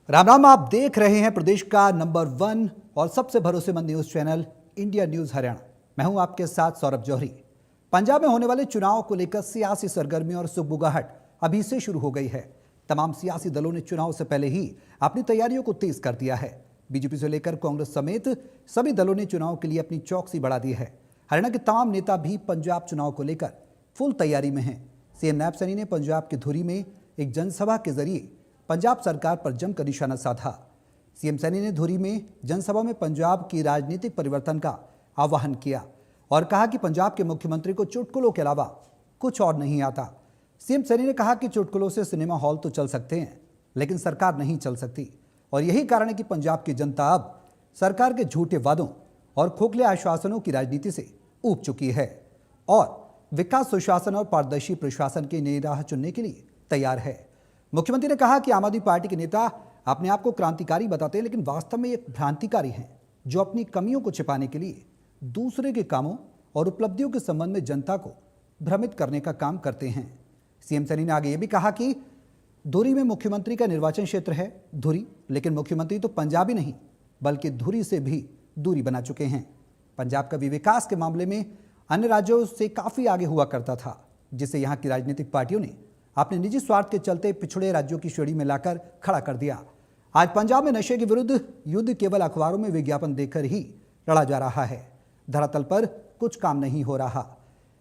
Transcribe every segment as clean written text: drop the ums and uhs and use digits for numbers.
राम राम, आप देख रहे हैं प्रदेश का नंबर 1 और सबसे भरोसेमंद news channel India news Haryana. मैं हूं आपके साथ सौरभ जौहरी। पंजाब में होने वाले चुनाव को लेकर सियासी सरगर्मी और सुगबुगाहट अभी से शुरू हो गई है। तमाम सियासी दलों ने चुनाव से पहले ही अपनी तैयारियों को तेज कर दिया है। बीजेपी से लेकर कांग्रेस समेत सभी दलों ने चुनाव के लिए अपनी चौकसी बढ़ा दी है। हरियाणा के तमाम नेता भी पंजाब चुनाव को लेकर फुल तैयारी में हैं। सीएम नैब सैनी ने पंजाब के धुरी में एक जनसभा के जरिए पंजाब सरकार पर जमकर निशाना साधा। सीएम सैनी ने धुरी में जनसभा में पंजाब की राजनीतिक परिवर्तन का आह्वान किया और कहा कि पंजाब के मुख्यमंत्री को चुटकुलों के अलावा कुछ और नहीं आता। सीएम सैनी ने कहा कि चुटकुलों से सिनेमा हॉल तो चल सकते हैं, लेकिन सरकार नहीं चल सकती और यही कारण है कि पंजाब की जनता अब सरकार के झूठे वादों और खोखले आश्वासनों की राजनीति से ऊब चुकी है और विकास, सुशासन और पारदर्शी प्रशासन की नई राह चुनने के लिए तैयार है। मुख्यमंत्री ने कहा कि आम आदमी पार्टी के नेता अपने आप को क्रांतिकारी बताते हैं, लेकिन वास्तव में एक भ्रांतिकारी हैं जो अपनी कमियों को छिपाने के लिए दूसरे के कामों और उपलब्धियों के संबंध में जनता को भ्रमित करने का काम करते हैं। सीएम सैनी ने आगे ये भी कहा कि धुरी में मुख्यमंत्री का निर्वाचन क्षेत्र है धुरी, लेकिन मुख्यमंत्री तो पंजाबी नहीं बल्कि धुरी से भी दूरी बना चुके हैं। पंजाब का भी विकास के मामले में अन्य राज्यों से काफी आगे हुआ करता था, जिसे यहाँ की राजनीतिक पार्टियों ने अपने निजी स्वार्थ के चलते पिछड़े राज्यों की श्रेणी में लाकर खड़ा कर दिया। आज पंजाब में नशे के विरुद्ध युद्ध केवल अखबारों में विज्ञापन देकर ही लड़ा जा रहा है, धरातल पर कुछ काम नहीं हो रहा।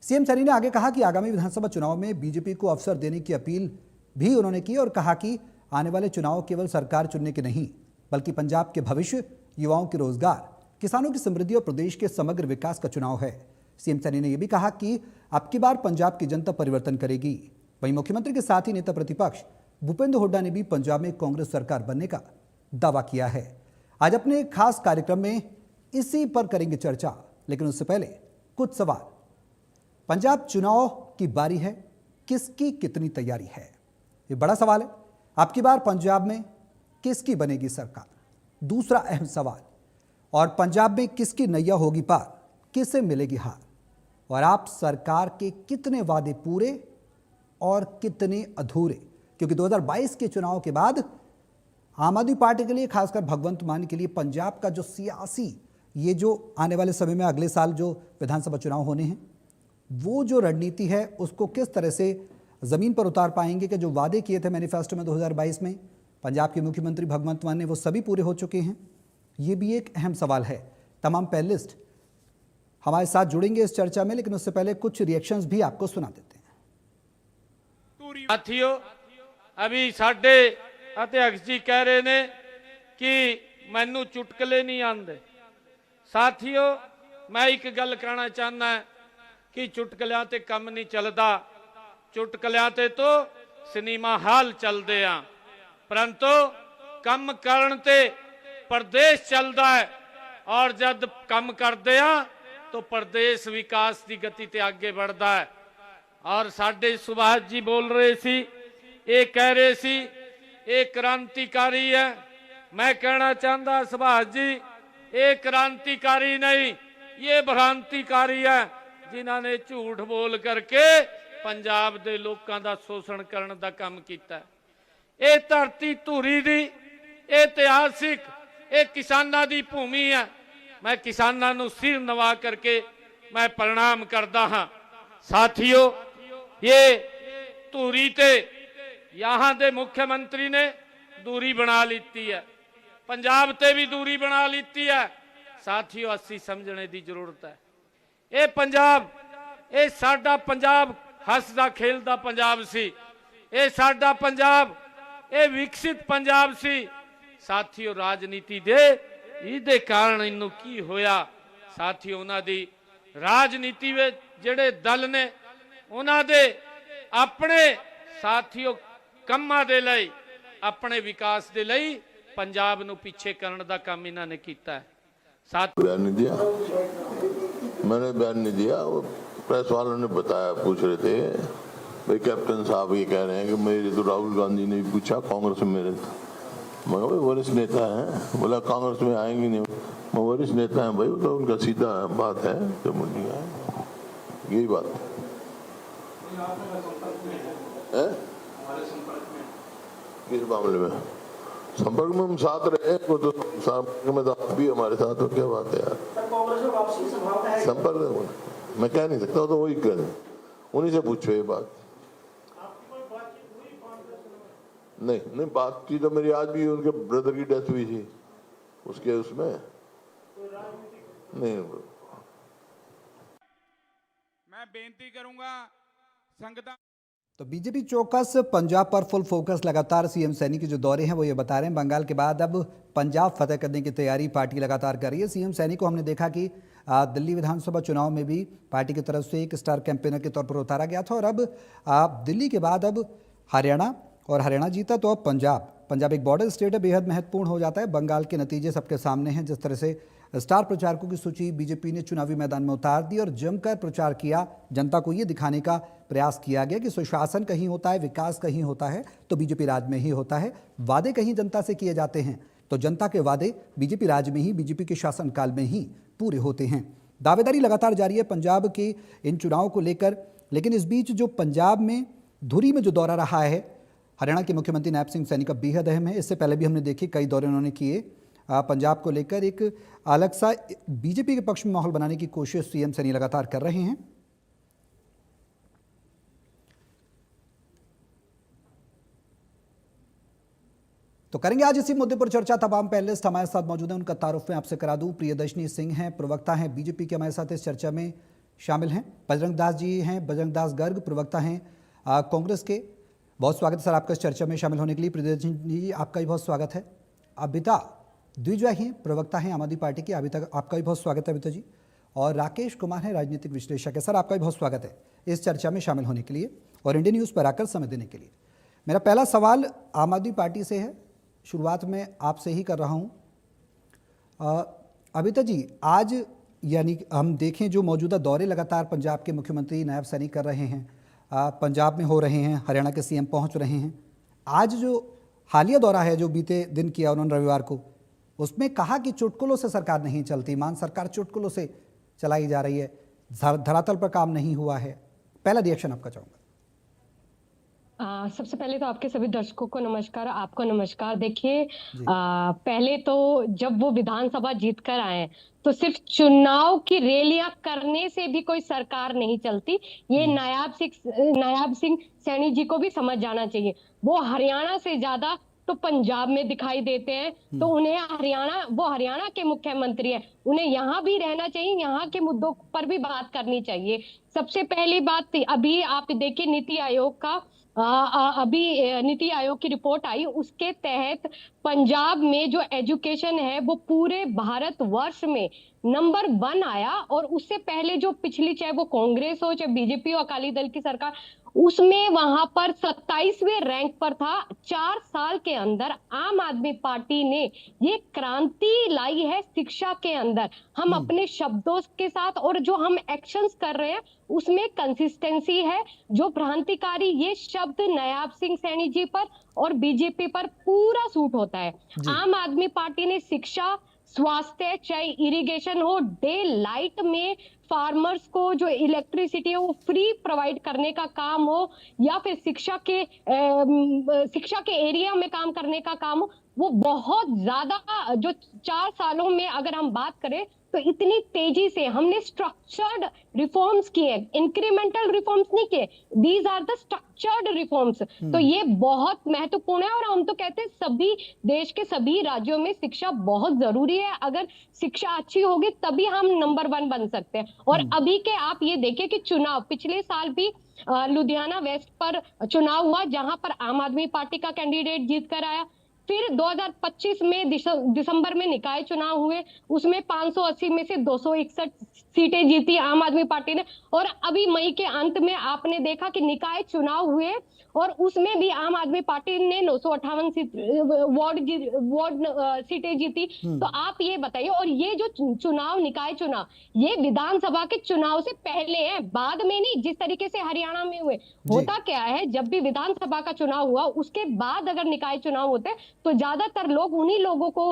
सीएम सैनी ने आगे कहा कि आगामी विधानसभा चुनाव में बीजेपी को अवसर देने की अपील भी उन्होंने की और कहा कि आने वाले चुनाव केवल सरकार चुनने के नहीं बल्कि पंजाब के भविष्य, युवाओं के रोजगार, किसानों की समृद्धि और प्रदेश के समग्र विकास का चुनाव है। सीएम सैनी ने यह भी कहा कि अब की बार पंजाब की जनता परिवर्तन करेगी। वहीं मुख्यमंत्री के साथ ही नेता प्रतिपक्ष भूपेंद्र हुड्डा ने भी पंजाब में कांग्रेस सरकार बनने का दावा किया है। आज अपने खास कार्यक्रम में इसी पर करेंगे चर्चा, लेकिन उससे पहले कुछ सवाल। पंजाब चुनाव की बारी है, किसकी कितनी तैयारी है, ये बड़ा सवाल है। आपकी बार पंजाब में किसकी बनेगी सरकार, दूसरा अहम सवाल। और पंजाब में किसकी नैया होगी पार, किसे मिलेगी हार, और आप सरकार के कितने वादे पूरे और कितने अधूरे, क्योंकि 2022 के चुनाव के बाद आम आदमी पार्टी के लिए, खासकर भगवंत मान के लिए पंजाब का जो सियासी, ये जो आने वाले समय में अगले साल जो विधानसभा चुनाव होने हैं, वो जो रणनीति है उसको किस तरह से जमीन पर उतार पाएंगे कि जो वादे किए थे मैनिफेस्टो में 2022 में पंजाब के मुख्यमंत्री भगवंत मान ने, वो सभी पूरे हो चुके हैं। ये भी एक अहम सवाल है। तमाम पैनलिस्ट हमारे साथ जुड़ेंगे इस चर्चा में, लेकिन उससे पहले कुछ रिएक्शंस भी आपको सुना देते हैं। साथियों, अभी साडे अध्यक्ष जी कह रहे ने कि मैनू चुटकले नहीं आते। साथियों, मैं एक गल कहना चाहना है कि चुटकलियां ते कम नहीं चलता, चुटकलियां ते तो सिनेमा हाल चलते हैं, परंतु कम करन ते प्रदेश चलता है और जब कम करते हैं तो प्रदेश विकास की गति ते आगे बढ़ता है। और साडे सुभाष जी बोल रहे सी, ये कह रहे सी ये क्रांतिकारी है। मैं कहना चाहता सुभाष जी, ये क्रांतिकारी नहीं, ये भ्रांतिकारी है, जिन्होंने झूठ बोल करके पंजाब दे लोगों का शोषण करने का काम किया। ये धरती धुरी दी ऐतिहासिक एक किसानां दी भूमि है। मैं किसानां नूं सिर नवा करके मैं प्रणाम करता हाँ। साथियों, ये धूरी ते यहाँ दे मुख्यमंत्री ने दूरी बना लीती है, पंजाब ते भी दूरी बना लीती है। साथियों, अस्सी समझने की जरूरत है। ये पंजाब, ये साडा पंजाब हसदा खेलदा पंजाब सी, ये साडा पंजाब, ये विकसित पंजाब सी। साथियों, राजनीति दे इहदे कारण इनू की होया। साथियों, उन्हां दी राजनीति में जिहड़े दल ने उन्हां दे अपने साथियों कम्मां दे लई, अपने विकास दे लई पंजाब नू पीछे करने का काम इन्हां ने कीता है। बयान नहीं दिया, मैंने बयान नहीं दिया। वो प्रेस वालों ने बताया, पूछ रहे थे भाई कैप्टन साहब ये कह रहे हैं कि मेरे तो राहुल गांधी ने पूछा कांग्रेस में मेरे, मैं भाई वरिष्ठ नेता हैं, बोला कांग्रेस में आएंगे नहीं, मैं वरिष्ठ नेता हैं भाई, तो उनका सीधा बात है, तो यही बात है। किस मामले में? संपर्क में हम साथ रहे, वो तो संपर्क में तो आप भी हमारे साथ हो, क्या बात है यार। कांग्रेस में वापसी की संभावना है? संपर्क में मैं कह नहीं सकता, तो वही कह, उन्हीं से पूछो ये बात। नहीं नहीं, बात की तो मेरी आज भी उनके ब्रदर की डेथ हुई थी, उसके उसमें नहीं। मैं बेनती करूंगा संगत। तो बीजेपी चौकस, पंजाब पर फुल फोकस। लगातार सीएम सैनी के जो दौरे हैं वो ये बता रहे हैं, बंगाल के बाद अब पंजाब फतेह करने की तैयारी पार्टी लगातार कर रही है। सीएम सैनी को हमने देखा कि दिल्ली विधानसभा चुनाव में भी पार्टी की तरफ से एक स्टार कैंपेनर के तौर पर उतारा गया था, और अब दिल्ली के बाद अब हरियाणा, और हरियाणा जीता तो अब पंजाब एक बॉर्डर स्टेट है, बेहद महत्वपूर्ण हो जाता है। बंगाल के नतीजे सबके सामने हैं, जिस तरह से स्टार प्रचारकों की सूची बीजेपी ने चुनावी मैदान में उतार दी और जमकर प्रचार किया। जनता को ये दिखाने का प्रयास किया गया कि सुशासन कहीं होता है, विकास कहीं होता है तो बीजेपी राज में ही होता है। वादे कहीं जनता से किए जाते हैं तो जनता के वादे बीजेपी राज में ही, बीजेपी के शासनकाल में ही पूरे होते हैं। दावेदारी लगातार जारी है पंजाब के इन चुनावों को लेकर। लेकिन इस बीच जो पंजाब में धुरी में जो दौरा रहा है हरियाणा के मुख्यमंत्री नायब सिंह सैनी का, बेहद अहम है। इससे पहले भी हमने देखे कई दौरे उन्होंने किए पंजाब को लेकर। एक अलग सा बीजेपी के पक्ष में माहौल बनाने की कोशिश सीएम सैनी लगातार कर रहे हैं। तो करेंगे आज इसी मुद्दे पर चर्चा। तमाम पैनलिस्ट हमारे साथ मौजूद हैं, उनका तारुफ मैं आपसे करा दूं। प्रियदर्शनी सिंह हैं, प्रवक्ता हैं बीजेपी के, हमारे साथ इस चर्चा में शामिल हैं। बजरंग दास जी हैं, बजरंग दास गर्ग, प्रवक्ता हैं कांग्रेस के। बहुत स्वागत है सर आपका इस चर्चा में शामिल होने के लिए। प्रियदर्शनी जी आपका भी बहुत स्वागत है। अबिता द्विजय हैं, प्रवक्ता हैं आम आदमी पार्टी की, अभी तक आपका भी बहुत स्वागत है अबिता जी। और राकेश कुमार हैं, राजनीतिक विश्लेषक है। सर आपका भी बहुत स्वागत है इस चर्चा में शामिल होने के लिए और इंडियन न्यूज़ पर आकर समय देने के लिए। मेरा पहला सवाल आम आदमी पार्टी से है, शुरुआत में आपसे ही कर रहा हूँ। अबिता जी, आज यानी हम देखें जो मौजूदा दौरे लगातार पंजाब के मुख्यमंत्री नायब सैनी कर रहे हैं, पंजाब में हो रहे हैं, हरियाणा के सीएम पहुँच रहे हैं। आज जो हालिया दौरा है जो बीते दिन किया उन्होंने रविवार को, उसमें कहा कि चुटकुलों से सरकार नहीं चलती, मान सरकार चुटकुलों से चलाई जा रही है, धरातल पर काम नहीं हुआ है। पहला रिएक्शन आपका चाहूँगा। सबसे पहले तो आपके सभी दर्शकों को नमस्कार, आपको नमस्कार। देखिए, पहले तो जब वो विधानसभा जीत कर आए तो सिर्फ चुनाव की रैलियां करने से भी कोई सरकार नहीं चलती। ये नायब सिंह सैनी जी को भी समझ जाना चाहिए। वो हरियाणा से ज्यादा तो पंजाब में दिखाई देते हैं, तो उन्हें वो हरियाणा के मुख्यमंत्री हैं, उन्हें यहाँ भी रहना चाहिए, यहाँ के मुद्दों पर भी बात करनी चाहिए। सबसे पहली बात, अभी आप देखिए नीति आयोग का अभी नीति आयोग की रिपोर्ट आई, उसके तहत पंजाब में जो एजुकेशन है वो पूरे भारत वर्ष में नंबर 1 आया। और उससे पहले जो पिछली, चाहे वो कांग्रेस हो चाहे बीजेपी हो, अकाली दल की सरकार, उसमें वहां पर 27वें रैंक पर था। 4 साल के अंदर आम आदमी पार्टी ने ये क्रांति लाई है शिक्षा के अंदर। हम अपने शब्दों के साथ और जो हम एक्शंस कर रहे हैं उसमें कंसिस्टेंसी है। जो भ्रांतिकारी, ये शब्द नायब सिंह सैनी जी पर और बीजेपी पर पूरा सूट होता है। आम आदमी पार्टी ने शिक्षा, स्वास्थ्य, चाहे इरिगेशन हो, डे लाइट में फार्मर्स को जो इलेक्ट्रिसिटी है वो फ्री प्रोवाइड करने का काम हो, या फिर शिक्षा के एरिया में काम करने का काम हो, वो बहुत ज्यादा जो 4 सालों में अगर हम बात करें तो इतनी तेजी से हमने स्ट्रक्चर्ड रिफॉर्म्स किए, इंक्रीमेंटल रिफॉर्म्स नहीं किए, these are the structured reforms. तो ये बहुत महत्वपूर्ण है और हम तो कहते हैं सभी देश के सभी राज्यों में शिक्षा बहुत जरूरी है। अगर शिक्षा अच्छी होगी तभी हम नंबर 1 बन सकते हैं। और अभी के आप ये देखिए कि चुनाव पिछले साल भी लुधियाना वेस्ट पर चुनाव हुआ, जहां पर आम आदमी पार्टी का कैंडिडेट जीत कर आया। फिर 2025 में दिसंबर में निकाय चुनाव हुए, उसमें 580 में से 261 सीटें जीती आम आदमी पार्टी ने। और अभी मई के अंत में आपने देखा कि निकाय चुनाव हुए और उसमें भी आम आदमी पार्टी ने 958 वार्ड सीटें जीती। तो आप ये बताइए, और ये जो चुनाव, निकाय चुनाव, ये विधानसभा के चुनाव से पहले है, बाद में नहीं। जिस तरीके से हरियाणा में हुए, होता क्या है, जब भी विधानसभा का चुनाव हुआ उसके बाद अगर निकाय चुनाव होते तो ज्यादातर लोग उन्हीं लोगों को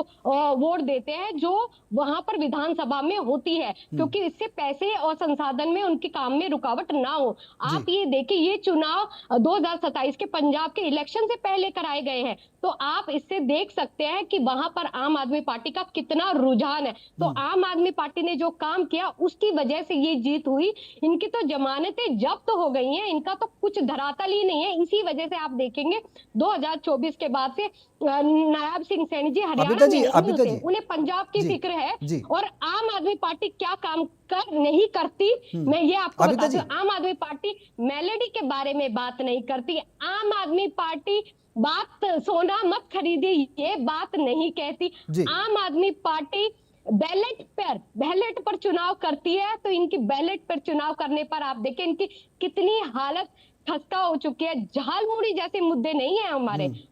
वोट देते हैं जो वहां पर विधानसभा में होती है, क्योंकि इससे पैसे और संसाधन में उनके काम में रुकावट ना हो। आप ये देखिए, ये चुनाव 2027 के पंजाब के इलेक्शन से पहले कराए गए हैं, तो तो आप इससे देख सकते हैं कि वहां पर आम आदमी पार्टी का कितना रुझान है। तो आम आदमी पार्टी ने जो काम किया उसकी वजह से ये जीत हुई। इनकी तो जमानतें जब्त हो गई हैं, इनका तो कुछ धरातल ही नहीं है। इसी वजह से आप देखेंगे 2024 के बाद से नायाब सिंह सैनी जी हरियाणा में नहीं होते, उन्हें पंजाब की फिक्र है। और आम आदमी पार्टी क्या काम कर नहीं करती, मैं ये आपको बताती हूँ। आम आदमी पार्टी मेलेडी के बारे में बात नहीं करती। आम आदमी पार्टी बात सोना मत खरीदी ये बात नहीं कहती। आम आदमी पार्टी बैलेट पर चुनाव करती है। तो इनकी बैलेट पर चुनाव करने पर आप देखें इनकी कितनी हालत खस्ता हो चुकी है। झालमुड़ी जैसे मुद्दे नहीं है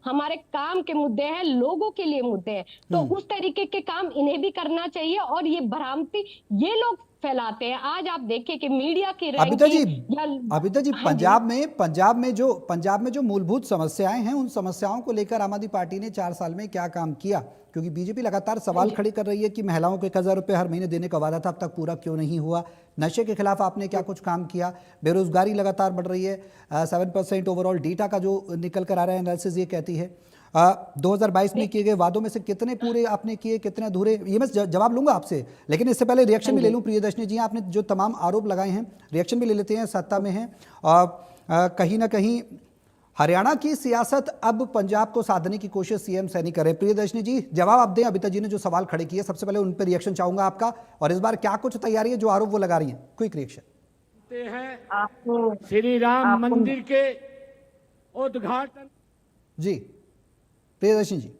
हमारे काम के मुद्दे हैं, लोगों के लिए मुद्दे हैं। तो उस तरीके के काम इन्हें भी करना चाहिए। और ये भ्रांति ये लोग फैलाते हैं। आज आप देखिए कि मीडिया की अबिता जी पंजाब में जो मूलभूत समस्याएं हैं उन समस्याओं को लेकर आम आदमी पार्टी ने 4 साल में क्या काम किया? क्योंकि बीजेपी लगातार सवाल खड़े कर रही है कि महिलाओं को 1,000 रुपये हर महीने देने का वादा था, अब तक पूरा क्यों नहीं हुआ? नशे के खिलाफ आपने क्या कुछ काम किया? बेरोजगारी लगातार बढ़ रही है, 7% ओवरऑल डेटा का जो निकल कर आ रहा है एनालिसिस ये कहती है। 2022 में किए गए वादों में से कितने पूरे आपने किए, कितने अधूरे? ये मैं जवाब लूंगा आपसे, लेकिन इससे पहले रिएक्शन भी ले लूं। प्रियदर्शनी जी, आपने जो तमाम आरोप लगाए हैं रिएक्शन भी ले लेते हैं। सत्ता में हैं और कहीं ना कहीं हरियाणा की सियासत अब पंजाब को साधने की कोशिश सीएम सैनी कर रहे हैं। प्रियदर्शनी जी जवाब आप दें। अबिता जी ने जो सवाल खड़े किए सबसे पहले उन पर रिएक्शन चाहूंगा आपका, और इस बार क्या कुछ तैयारी है जो आरोप वो लगा रही हैं? Quick reaction. श्री राम मंदिर के उद्घाटन जी प्रियदर्शनी जी।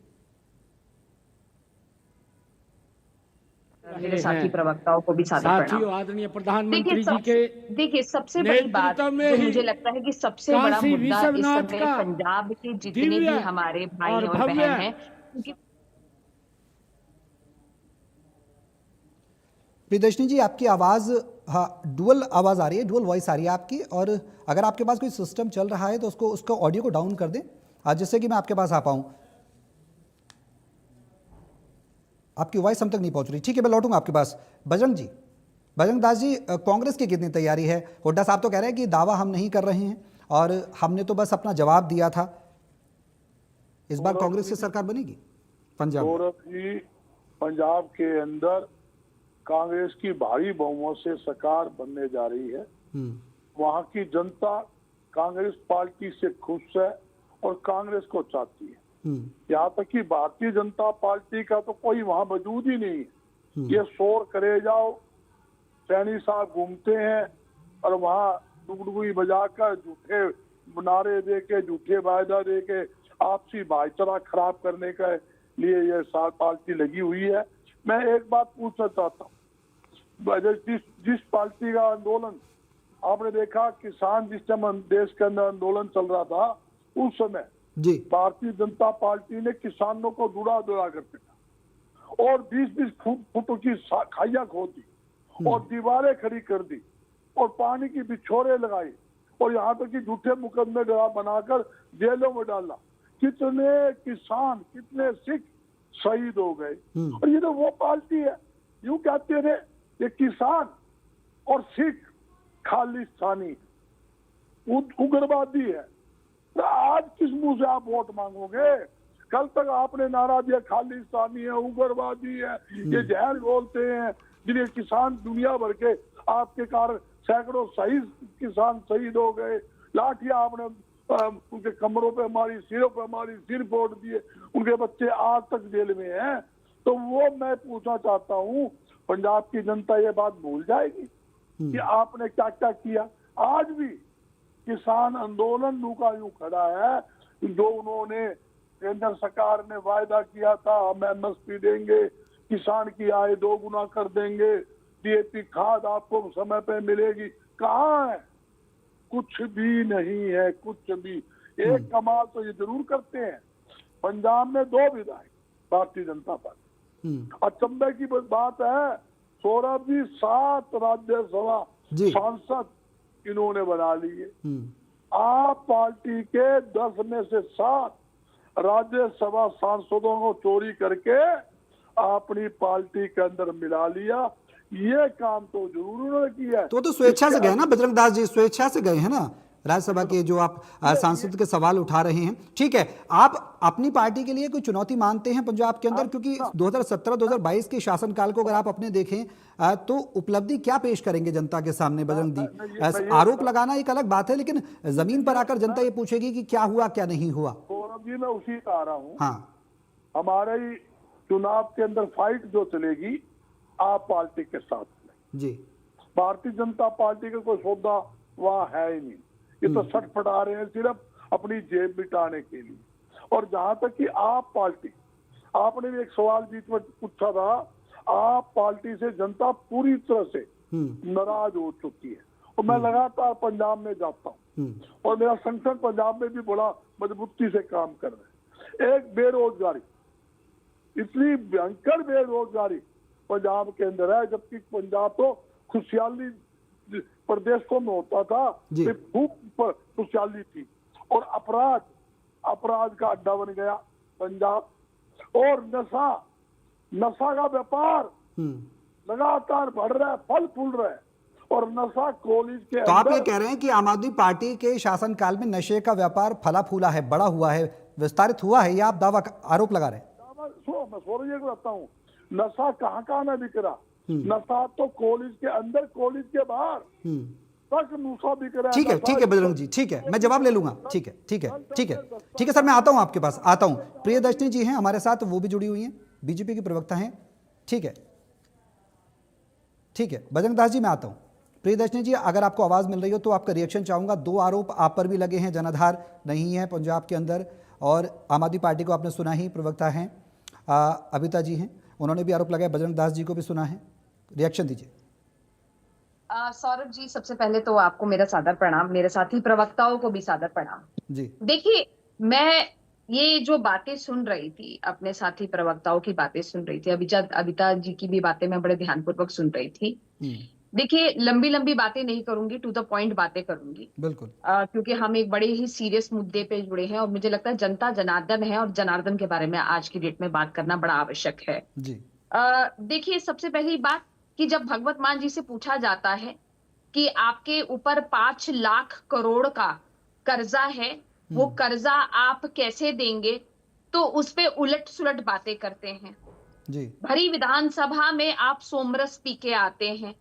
मेरे साथी प्रवक्ताओं को भी साथियों आदरणीय प्रधानमंत्री जी के देखिए सबसे बड़ी बात जो मुझे लगता है कि सबसे बड़ा मुद्दा इस समय पंजाब के जितने भी हमारे भाई और बहन हैं प्रियदर्शनी जी आपकी आवाज डुअल आवाज आ रही है, डुअल वॉइस आ रही है आपकी। और अगर आपके पास कोई सिस्टम चल रहा है तो उसको ऑडियो को डाउन कर दें जिससे कि मैं आपके पास आ पाऊं। आपकी वॉइस हम तक नहीं पहुंच रही। ठीक है, मैं लौटूंगा आपके पास। बजरंग दास जी, कांग्रेस की कितनी तैयारी है? हुड्डा साहब तो कह रहे हैं कि दावा हम नहीं कर रहे हैं और हमने तो बस अपना जवाब दिया था। इस बार कांग्रेस की सरकार बनेगी पंजाब? पंजाब के अंदर कांग्रेस की भारी बहुमत से सरकार बनने जा रही है। वहां की जनता कांग्रेस पार्टी से खुश है और कांग्रेस को चाहती है। यहाँ तक कि भारतीय जनता पार्टी का तो कोई वहां वजूद ही नहीं है। ये शोर करे जाओ, सैनी साहब घूमते हैं और वहां डुगडुगी बजाकर झूठे नारे दे के, झूठे वायदा दे के आपसी भाईचारा खराब करने के लिए ये पार्टी लगी हुई है। मैं एक बात पूछना चाहता हूँ, जिस पार्टी का आंदोलन आपने देखा, किसान जिस समय देश के अंदर आंदोलन चल रहा था उस समय भारतीय जनता पार्टी ने किसानों को दुड़ा कर फेंका और 20-20 फुट की खाइया खोदी और दीवारें खड़ी कर दी और पानी की बिछोरे लगाई और यहाँ तक कि झूठे मुकदमे बनाकर जेलों में डाला। कितने किसान, कितने सिख शहीद हो गए। और ये तो वो पार्टी है, यूं कहते थे ये किसान और सिख खालिस्तानी उग्रवादी है। तो आज किस मुंह से आप वोट मांगोगे? कल तक आपने नारा दिया खालिस्तानी है, उग्रवादी है, ये जहर बोलते हैं, जिन्हें किसान दुनिया भर के आपके कारण सैकड़ों शहीद किसान शहीद हो गए। लाठियां आपने उनके कमरों पे हमारी, सिरों पे हमारी, सिर फोड़ दिए, उनके बच्चे आज तक जेल में हैं। तो वो मैं पूछना चाहता हूँ, पंजाब की जनता ये बात भूल जाएगी कि आपने क्या क्या किया? आज भी किसान आंदोलन यूं का यूं खड़ा है। जो उन्होंने केंद्र सरकार ने वायदा किया था, हम एमएसपी देंगे, किसान की आय 2 गुना कर देंगे, डीएपी खाद आपको समय पे मिलेगी, कहाँ है? कुछ भी नहीं है, कुछ भी। एक कमाल तो ये जरूर करते हैं, पंजाब में 2 विधायक भारतीय जनता पार्टी। अचंभे की बात है, सौरभ जी 7 राज्यसभा सांसद इन्होंने बना लिए। आप पार्टी के 10 में से 7 राज्यसभा सांसदों को चोरी करके अपनी पार्टी के अंदर मिला लिया। ये काम तो जरूर उन्होंने किया है। तो स्वेच्छा से गए ना बजरंग दास जी, स्वेच्छा से गए हैं ना। राज्यसभा के जो आप सांसद के सवाल उठा रहे हैं, ठीक है, आप अपनी पार्टी के लिए कोई चुनौती मानते हैं पंजाब के अंदर? क्योंकि 2017-2022 के शासनकाल को अगर आप अपने देखें तो उपलब्धि क्या पेश करेंगे जनता के सामने बजरंग दी? आरोप लगाना एक अलग बात है, लेकिन जमीन पर आकर जनता ये पूछेगी कि क्या हुआ क्या नहीं हुआ। सौरभ जी, मैं उसी का आ रहा हूँ। हाँ, हमारे चुनाव के अंदर फाइट जो चलेगी आप पार्टी के साथ में जी, भारतीय जनता पार्टी का कोई सौदा वहाँ है ही नहीं। ये तो सटफटा रहे हैं सिर्फ अपनी जेब मिटाने के लिए। और जहां तक कि आप पार्टी, आपने भी एक सवाल बीच में पूछा था, आप पार्टी से जनता पूरी तरह से नाराज हो चुकी है। और मैं लगातार पंजाब में जाता हूँ और मेरा संगठन पंजाब में भी बड़ा मजबूती से काम कर रहा है। एक बेरोजगारी, इतनी भयंकर बेरोजगारी पंजाब के अंदर है, जबकि पंजाब तो खुशहाली प्रदेश को में होता था, खूब खुशहाली थी। और अपराध का अड्डा बन गया पंजाब। और नशा का व्यापार लगातार बढ़ रहा है, फल फूल रहा है। और नशा कॉलेज के तो आप ये कह रहे हैं कि आम आदमी पार्टी के शासनकाल में नशे का व्यापार फला फूला है, बड़ा हुआ है, विस्तारित हुआ है, या आप आरोप लगा रहे हैं? मैं सौरभ जी को बताता हूँ, नशा कहाँ ना बिक रहा। नशा तो कॉलेज के अंदर, कॉलेज के बाहर तक नशा बिक रहा है। ठीक है बजरंग जी, ठीक है, मैं जवाब ले लूंगा। ठीक है सर, मैं आता हूं आपके पास, आता हूं। प्रियदर्शनी जी हैं हमारे साथ, वो भी जुड़ी हुई हैं, बीजेपी की प्रवक्ता हैं। ठीक है बजरंग दास जी, मैं आता हूं। प्रियदर्शनी जी, अगर आपको आवाज मिल रही हो तो आपका रिएक्शन चाहूंगा। 2 आरोप आप पर भी लगे हैं, जनाधार नहीं है पंजाब के अंदर, और आम आदमी पार्टी को आपने सुना ही, प्रवक्ता हैं अबिता जी हैं, उन्होंने भी आरोप लगाया, बजरंग दास जी को भी सुना है, रिएक्शन दीजिए। सौरभ जी, सबसे पहले तो आपको मेरा सादर प्रणाम, मेरे साथी प्रवक्ताओं को भी सादर प्रणाम जी। देखिए, मैं ये जो बातें सुन रही थी, अपने साथी प्रवक्ताओं की बातें सुन रही थी, अबिता जी की भी बातें मैं बड़े ध्यानपूर्वक सुन रही थी। देखिए, लंबी लंबी बातें नहीं करूंगी, टू द पॉइंट बातें करूंगी, बिल्कुल, क्योंकि हम एक बड़े ही सीरियस मुद्दे पे जुड़े हैं और मुझे लगता है जनता जनार्दन है और जनार्दन के बारे में आज की डेट में बात करना बड़ा आवश्यक है जी। देखिए, सबसे पहली बात कि जब भगवत मान जी से पूछा जाता है कि आपके ऊपर 5 लाख करोड़ का कर्जा है, वो कर्जा आप कैसे देंगे, तो उस पे उलट सुलट बातें करते हैं जी। भरी विधानसभा में आप सोमरस पी के आते हैं।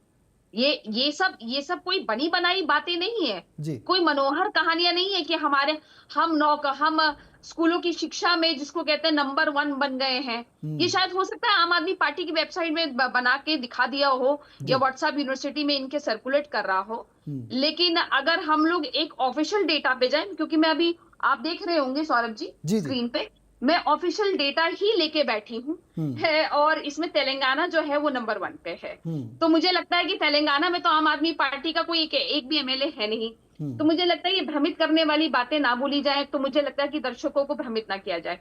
ये सब कोई बनी बनाई बातें नहीं है जी। कोई मनोहर कहानियां नहीं है कि हम स्कूलों की शिक्षा में जिसको कहते हैं नंबर 1 बन गए हैं। ये शायद हो सकता है आम आदमी पार्टी की वेबसाइट में बना के दिखा दिया हो या व्हाट्सएप यूनिवर्सिटी में इनके सर्कुलेट कर रहा हो, लेकिन अगर हम लोग एक ऑफिशियल डेटा पे जाएं, क्योंकि मैं अभी, आप देख रहे होंगे सौरभ जी स्क्रीन पे, मैं ऑफिशियल डेटा ही लेके बैठी हूँ है, और इसमें तेलंगाना जो है वो नंबर 1 पे है। तो मुझे लगता है कि तेलंगाना में तो आम आदमी पार्टी का कोई एक भी एमएलए है नहीं, तो मुझे लगता है ये भ्रमित करने वाली बातें ना बोली जाए, तो मुझे लगता है कि दर्शकों को भ्रमित ना किया जाए।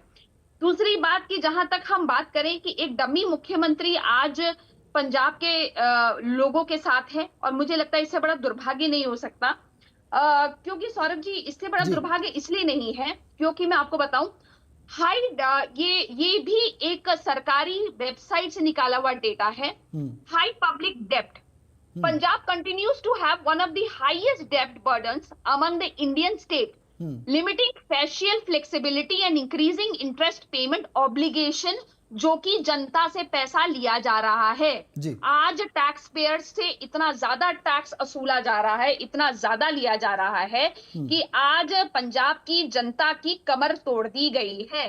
दूसरी बात कि जहां तक हम बात करें कि एक डमी मुख्यमंत्री आज पंजाब के लोगों के साथ है, और मुझे लगता है इससे बड़ा दुर्भाग्य नहीं हो सकता, क्योंकि सौरभ जी इससे बड़ा दुर्भाग्य इसलिए नहीं है क्योंकि मैं आपको बताऊं, ये भी एक सरकारी वेबसाइट से निकाला हुआ डेटा है। हाई पब्लिक डेब्ट, Punjab continues to have one of the highest डेब्ट burdens among the Indian state, limiting facial flexibility and increasing interest payment obligation, जो कि जनता से पैसा लिया जा रहा है। आज टैक्स पेयर्स से इतना ज्यादा टैक्स वसूला जा रहा है, इतना ज्यादा लिया जा रहा है कि आज पंजाब की जनता की कमर तोड़ दी गई है।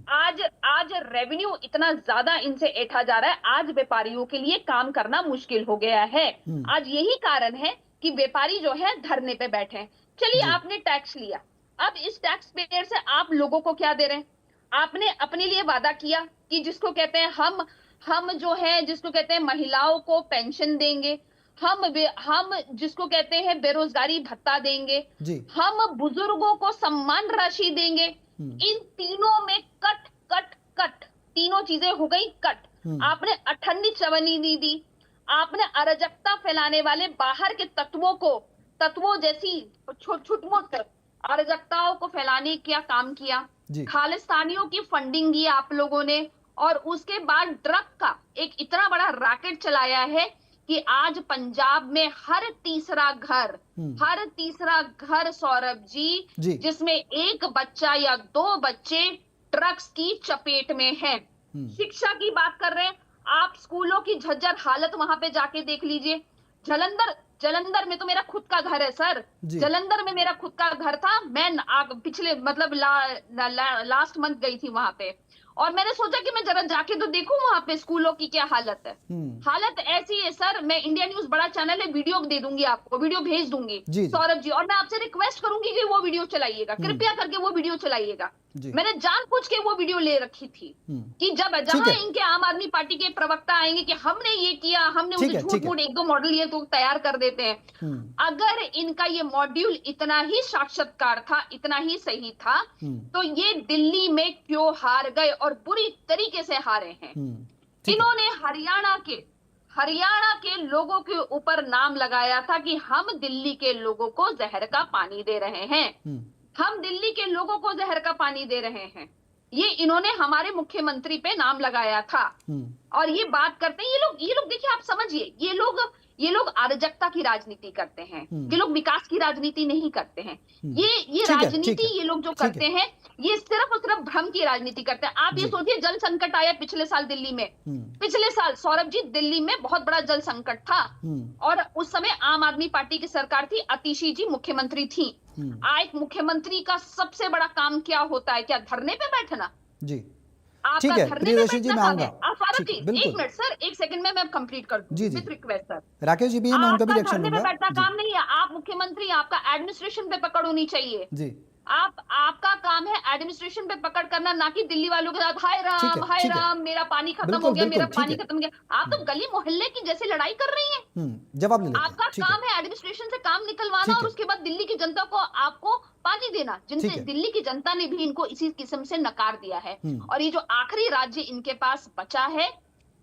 आज रेवेन्यू इतना ज्यादा इनसे ऐंठा जा रहा है, आज व्यापारियों के लिए काम करना मुश्किल हो गया है। आज यही कारण है कि व्यापारी जो है धरने पे बैठे हैं। चलिए, आपने टैक्स लिया, अब इस टैक्स पेयर से आप लोगों को क्या दे रहे हैं? आपने अपने लिए वादा किया कि जिसको कहते हैं हम जो है, जिसको कहते हैं महिलाओं को पेंशन देंगे, हम जिसको कहते हैं बेरोजगारी भत्ता देंगे, हम बुजुर्गों को सम्मान राशि देंगे। इन तीनों में कट तीनों चीजें हो गई कट। आपने अठन्नी चवन्नी नहीं दी, आपने अराजकता फैलाने वाले बाहर के तत्वों जैसी छुटमुट अराजकताओं को फैलाने का काम किया, खालिस्तानियों की फंडिंग की आप लोगों ने, और उसके बाद ड्रग का एक इतना बड़ा रैकेट चलाया है कि आज पंजाब में हर तीसरा घर सौरभ जी, जिसमें एक बच्चा या दो बच्चे ड्रग्स की चपेट में हैं। शिक्षा की बात कर रहे हैं आप, स्कूलों की झज्जर हालत वहां पे जाके देख लीजिए। जलंधर में तो मेरा खुद का घर है सर, जलंधर में मेरा खुद का घर था। मैं पिछले मतलब लास्ट मंथ गई थी वहां पे, और मैंने सोचा कि मैं जरा जाके तो देखूं वहां पे स्कूलों की क्या हालत है। हालत ऐसी है सर, मैं इंडिया न्यूज बड़ा चैनल है, वीडियो दे दूंगी आपको, वीडियो भेज दूंगी सौरभ जी, और मैं आपसे रिक्वेस्ट करूंगी कि वो वीडियो चलाइएगा, कृपया करके वो वीडियो चलाइएगा। मैंने जानबूझ के वो वीडियो ले रखी थी कि जहां इनके आम आदमी पार्टी के प्रवक्ता आएंगे कि हमने ये किया, हमने उसे झूठ मूठ एक दो मॉडल ये तो तैयार कर देते हैं। अगर इनका ये मॉड्यूल इतना ही साक्षात्कार था, इतना ही सही था, तो ये दिल्ली में क्यों हार गए, और बुरी तरीके से हारे हैं। इन्होंने हरियाणा के लोगों के ऊपर नाम लगाया था कि हम दिल्ली के लोगों को जहर का पानी दे रहे हैं, हम दिल्ली के लोगों को जहर का पानी दे रहे हैं। ये इन्होंने हमारे मुख्यमंत्री पे नाम लगाया था, और ये बात करते हैं ये लोग देखिए, आप समझिए, ये लोग अराजकता की राजनीति करते हैं, ये लोग विकास की राजनीति नहीं करते हैं। ये राजनीति ये लोग जो करते हैं, ये सिर्फ और सिर्फ भ्रम की राजनीति करते हैं। आप ये सोचिए, जल संकट आया पिछले साल दिल्ली में, पिछले साल सौरभ जी दिल्ली में बहुत बड़ा जल संकट था, और उस समय आम आदमी पार्टी की सरकार थी, अतिशी जी मुख्यमंत्री थी। आज मुख्यमंत्री का सबसे बड़ा काम क्या होता है? क्या धरने पे बैठना? जी आपका धरने पे बैठना काम है। सौरभ जी बिल्कुल। 1 मिनट सर, 1 सेकंड में मैं कंप्लीट कर दूं with request sir. Rakesh ji भी है, मैं उनका भी रिएक्शन धरने पे लूंगा। बैठना काम नहीं है। आप मुख्यमंत्री, आपका एडमिनिस्ट्रेशन पे पकड़ होनी चाहिए जी, आपका काम है एडमिनिस्ट्रेशन पे पकड़ करना, ना कि दिल्ली वालों के साथ हाय राम मेरा पानी खत्म हो गया, मेरा पानी खत्म हो गया। आप तो गली मोहल्ले की जैसे लड़ाई कर रही हैं। जवाब ले लेते हैं। आपका काम है एडमिनिस्ट्रेशन से काम निकलवाना, और उसके बाद दिल्ली की जनता को आपको पानी देना, जिनसे दिल्ली की जनता ने भी इनको इसी किस्म से नकार दिया है। और ये जो आखिरी राज्य इनके पास बचा है,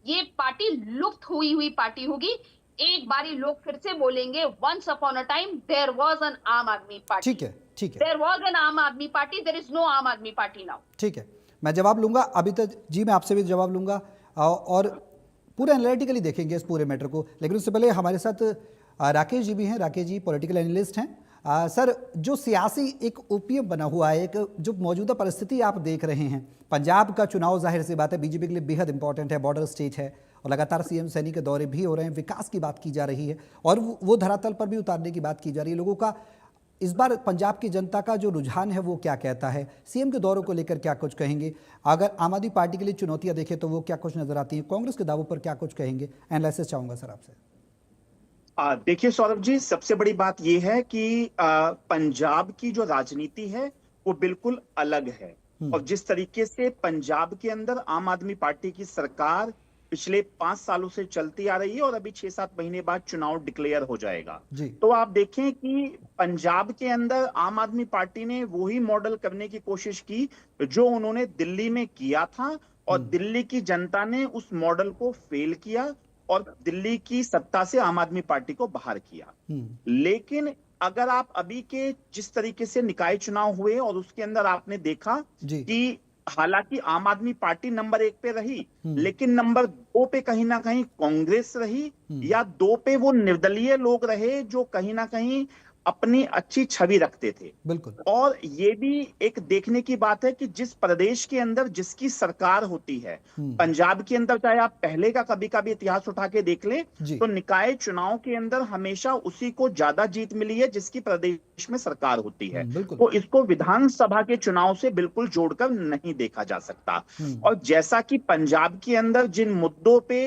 ये पार्टी लुप्त हुई पार्टी होगी। एक बारी लोग फिर से बोलेंगे, once upon a time there was an Aam Aadmi party. ठीक है there was an Aam Aadmi party, there is no आम आदमी पार्टी नाउ। ठीक है, मैं जवाब लूंगा अभी तक जी, मैं आपसे भी जवाब लूंगा और पूरा एनालिटिकली देखेंगे इस पूरे मैटर को। लेकिन उससे पहले हमारे साथ राकेश जी भी हैं। राकेश जी पॉलिटिकल एनालिस्ट हैं। सर, जो सियासी एक ओपीएम बना हुआ है, एक जो मौजूदा परिस्थिति आप देख रहे हैं, पंजाब का चुनाव जाहिर सी बात है बीजेपी के लिए बेहद इंपॉर्टेंट है, बॉर्डर स्टेट है, और लगातार सीएम सैनी के दौरे भी हो रहे हैं, विकास की बात की जा रही है, और वो धरातल पर भी उतारने की बात की जा रही है। लोगों का इस बार पंजाब की जनता का जो रुझान है वो क्या कहता है, सीएम के दौरों को लेकर क्या कुछ कहेंगे, अगर आम आदमी पार्टी के लिए चुनौतियां देखें तो वो क्या कुछ नजर आती हैं, कांग्रेस के दावों पर क्या कुछ कहेंगे, एनालिसिस चाहूंगा सर आपसे। देखिए सौरभ जी, सबसे बड़ी बात यह है कि पंजाब की जो राजनीति है वो बिल्कुल अलग है, और जिस तरीके से पंजाब के अंदर आम आदमी पार्टी की सरकार पिछले 5 सालों से चलती आ रही है, और अभी 6-7 महीने बाद चुनाव डिक्लेयर हो जाएगा, तो आप देखें कि पंजाब के अंदर आम आदमी पार्टी ने वही मॉडल करने की कोशिश की जो उन्होंने दिल्ली में किया था, और दिल्ली की जनता ने उस मॉडल को फेल किया, और दिल्ली की सत्ता से आम आदमी पार्टी को बाहर किया। लेकिन अगर आप अभी के जिस तरीके से निकाय चुनाव हुए, और उसके अंदर आपने देखा कि हालांकि आम आदमी पार्टी नंबर 1 पे रही, लेकिन नंबर 2 पे कहीं ना कहीं कांग्रेस रही, या 2 पे वो निर्दलीय लोग रहे जो कहीं ना कहीं अपनी अच्छी छवि रखते थे। बिल्कुल। और ये भी एक देखने की बात है कि जिस प्रदेश के अंदर जिसकी सरकार होती है, पंजाब के अंदर चाहे आप पहले का कभी कभी इतिहास उठा के देख लें, तो निकाय चुनाव के अंदर हमेशा उसी को ज्यादा जीत मिली है जिसकी प्रदेश में सरकार होती है। तो इसको विधानसभा के चुनाव से बिल्कुल जोड़कर नहीं देखा जा सकता। और जैसा कि पंजाब के अंदर जिन मुद्दों पे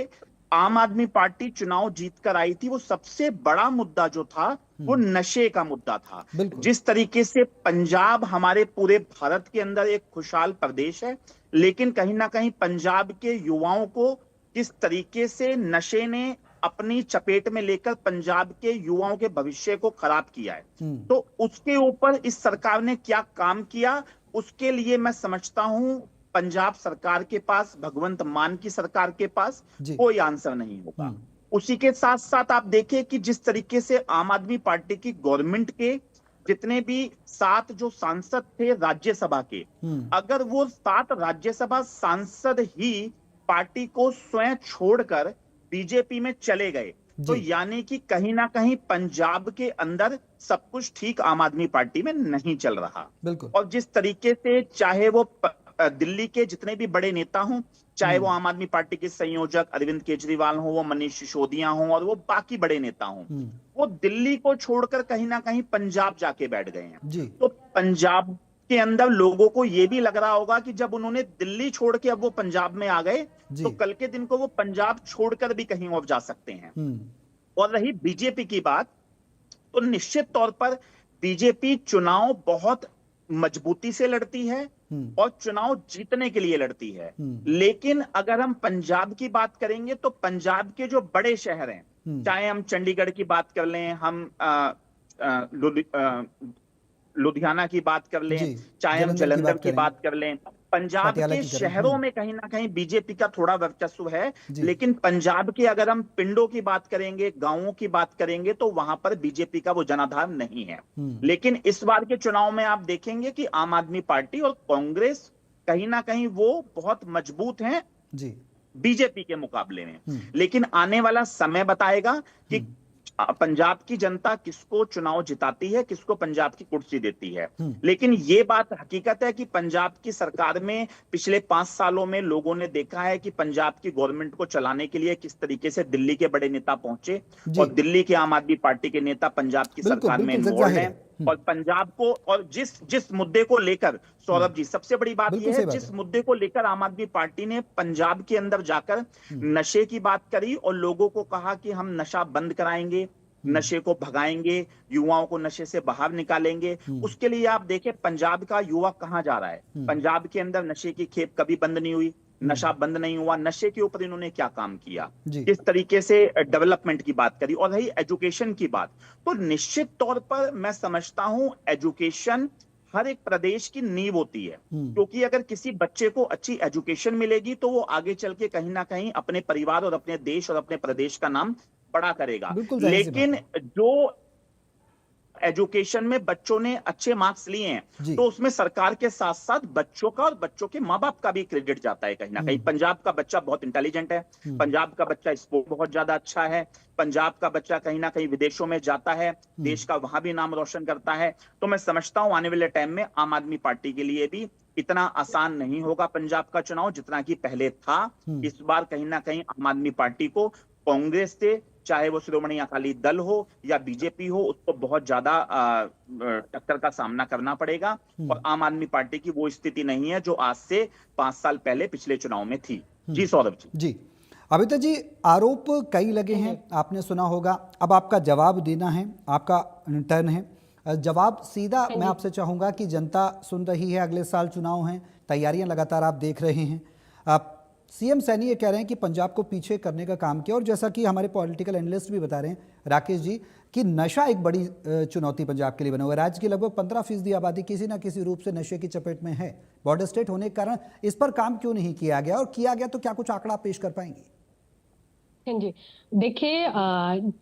आम आदमी पार्टी चुनाव जीत कर आई थी, वो सबसे बड़ा मुद्दा जो था वो नशे का मुद्दा था। जिस तरीके से पंजाब हमारे पूरे भारत के अंदर एक खुशहाल प्रदेश है, लेकिन कहीं ना कहीं पंजाब के युवाओं को किस तरीके से नशे ने अपनी चपेट में लेकर पंजाब के युवाओं के भविष्य को खराब किया है, तो उसके ऊपर इस सरकार ने क्या काम किया, उसके लिए मैं समझता हूं पंजाब सरकार के पास, भगवंत मान की सरकार के पास कोई आंसर नहीं होगा। उसी के साथ साथ आप देखिए कि जिस तरीके से आम आदमी पार्टी की गवर्नमेंट के जितने भी 7 जो सांसद थे राज्यसभा के, अगर वो 7 राज्यसभा सांसद ही पार्टी को स्वयं छोड़कर बीजेपी में चले गए, तो यानी कि कहीं ना कहीं पंजाब के अंदर सब कुछ ठीक आम आदमी पार्टी में नहीं चल रहा। बिल्कुल। और जिस तरीके से चाहे वो दिल्ली के जितने भी बड़े नेता हों, चाहे वो आम आदमी पार्टी के संयोजक अरविंद केजरीवाल हो, वो मनीष सिसोदिया हो और वो बाकी बड़े नेता हों, वो दिल्ली को छोड़कर कहीं ना कहीं पंजाब जाके बैठ गए हैं जी। तो पंजाब के अंदर लोगों को ये भी लग रहा होगा कि जब उन्होंने दिल्ली छोड़ के अब वो पंजाब में आ गए तो कल के दिन को वो पंजाब छोड़कर भी कहीं और जा सकते हैं। और रही बीजेपी की बात, तो निश्चित तौर पर बीजेपी चुनाव बहुत मजबूती से लड़ती है और चुनाव जीतने के लिए लड़ती है। लेकिन अगर हम पंजाब की बात करेंगे तो पंजाब के जो बड़े शहर हैं, चाहे हम चंडीगढ़ की बात कर लें, हम लुधियाना की बात कर लें, चाहे हम जलंधर की बात कर लें, पंजाब के शहरों में कहीं ना कहीं बीजेपी का थोड़ा वर्चस्व है। लेकिन पंजाब के अगर हम पिंडों की बात करेंगे, गांवों की बात करेंगे, तो वहां पर बीजेपी का वो जनाधार नहीं है। लेकिन इस बार के चुनाव में आप देखेंगे कि आम आदमी पार्टी और कांग्रेस कहीं ना कहीं वो बहुत मजबूत हैं बीजेपी के मुकाबले में। लेकिन आने वाला समय बताएगा कि पंजाब की जनता किसको चुनाव जिताती है, किसको पंजाब की कुर्सी देती है। लेकिन ये बात हकीकत है कि पंजाब की सरकार में पिछले 5 सालों में लोगों ने देखा है कि पंजाब की गवर्नमेंट को चलाने के लिए किस तरीके से दिल्ली के बड़े नेता पहुंचे और दिल्ली के आम आदमी पार्टी के नेता पंजाब की सरकार में इन्वॉल्व हैं और पंजाब को और जिस मुद्दे को लेकर, सौरभ जी, सबसे बड़ी बात यह है, जिस मुद्दे को लेकर आम आदमी पार्टी ने पंजाब के अंदर जाकर नशे की बात करी और लोगों को कहा कि हम नशा बंद कराएंगे, नशे को भगाएंगे, युवाओं को नशे से बाहर निकालेंगे, उसके लिए आप देखें पंजाब का युवा कहां जा रहा है। पंजाब के अंदर नशे की खेप कभी बंद नहीं हुई, नशा बंद नहीं हुआ। नशे के ऊपर इन्होंने क्या काम किया, किस तरीके से डेवलपमेंट की बात करी। और रही एजुकेशन की बात, तो निश्चित तौर पर मैं समझता हूं एजुकेशन हर एक प्रदेश की नींव होती है, क्योंकि अगर किसी बच्चे को अच्छी एजुकेशन मिलेगी तो वो आगे चल के कहीं ना कहीं अपने परिवार और अपने देश और अपने प्रदेश का नाम बड़ा करेगा। लेकिन जो एजुकेशन में बच्चों ने अच्छे मार्क्स लिए हैं तो उसमें सरकार के साथ साथ बच्चों का और बच्चों के माँ बाप का भी क्रेडिट जाता है कहीं ना कहीं। पंजाब का बच्चा बहुत इंटेलिजेंट है, पंजाब का बच्चा स्पोर्ट बहुत ज्यादा अच्छा है, पंजाब का बच्चा कहीं ना कहीं विदेशों में जाता है, देश का वहां भी नाम रोशन करता है। तो मैं समझता हूं आने वाले टाइम में आम आदमी पार्टी के लिए भी इतना आसान नहीं होगा पंजाब का चुनाव जितना कि पहले था। इस बार कहीं ना कहीं आम आदमी पार्टी को कांग्रेस से, चाहे वो श्रोमणी अकाली दल हो या बीजेपी हो, उसको बहुत ज्यादा टक्कर का सामना करना पड़ेगा। और आम आदमी पार्टी की वो स्थिति नहीं है जो आज से 5 साल पहले पिछले चुनाव में थी। जी सौरभ जी। अभिता जी, आरोप कई लगे हैं, आपने सुना होगा, अब आपका जवाब देना है, आपका टर्न है। जवाब सीधा मैं आपसे चाहूंगा कि जनता सुन रही है, अगले साल चुनाव हैं, तैयारियां लगातार आप देख रहे हैं। आप सीएम सैनी ये कह रहे हैं कि पंजाब को पीछे करने का काम किया और जैसा कि हमारे पॉलिटिकल एनालिस्ट भी बता रहे हैं राकेश जी कि नशा एक बड़ी चुनौती पंजाब के लिए बना हुआ है। राज्य की लगभग 15% आबादी किसी ना किसी रूप से नशे की चपेट में है। बॉर्डर स्टेट होने के कारण इस पर काम क्यों नहीं किया गया, और किया गया तो क्या कुछ आंकड़ा पेश कर पाएंगे? हाँ जी, देखिए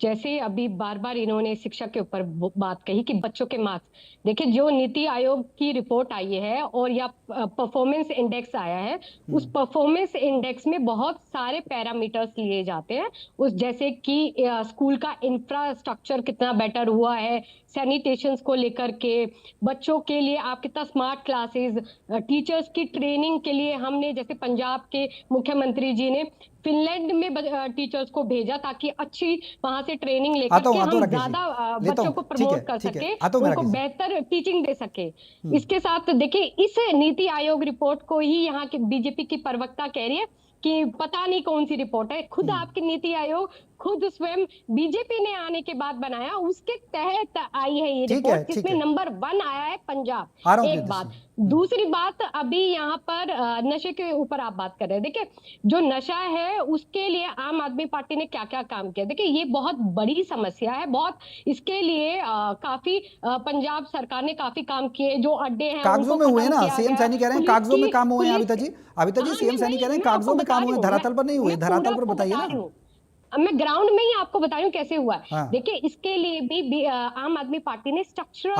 जैसे अभी बार बार इन्होंने शिक्षा के ऊपर बात कही कि बच्चों के मार्क्स, देखिए जो नीति आयोग की रिपोर्ट आई है और या परफॉर्मेंस इंडेक्स आया है, उस परफॉर्मेंस इंडेक्स में बहुत सारे पैरामीटर्स लिए जाते हैं, उस जैसे कि स्कूल का इंफ्रास्ट्रक्चर कितना बेटर हुआ है, सैनिटेशंस को लेकर के, बच्चों के लिए आप कितना स्मार्ट क्लासेस, टीचर्स की ट्रेनिंग के लिए हमने, जैसे पंजाब के मुख्यमंत्री जी ने फिनलैंड में टीचर्स को भेजा ताकि अच्छी वहां से ट्रेनिंग लेकर के हम ज्यादा बच्चों को प्रमोट कर सके, उनको बेहतर टीचिंग दे सके। इसके साथ देखिए इस नीति आयोग रिपोर्ट को ही यहाँ के बीजेपी की प्रवक्ता कह रही है कि पता नहीं कौन सी रिपोर्ट है, खुद आपकी नीति आयोग खुद स्वयं बीजेपी ने आने के बाद बनाया, उसके तहत आई है ये रिपोर्ट, जिसमें नंबर 1 आया है पंजाब। एक बात, दूसरी बात, अभी यहाँ पर नशे के ऊपर आप बात कर रहे हैं। देखिए जो नशा है उसके लिए आम आदमी पार्टी ने क्या क्या काम किया, देखिए ये बहुत बड़ी समस्या है, बहुत इसके लिए काफी पंजाब सरकार ने काफी काम किए, जो अड्डे हैं कागजों में हुए ना, सीएम सैनी कह रहे हैं कागजों में काम हुए हैं। अभिता जी सीएम सैनी कह रहे हैं कागजों में काम हुए, धरातल पर नहीं हुए, धरातल पर बताइए ना। मैं ग्राउंड में ही आपको बता रही हूँ कैसे हुआ है। देखिए इसके लिए भी आम आदमी पार्टी ने स्ट्रक्चरल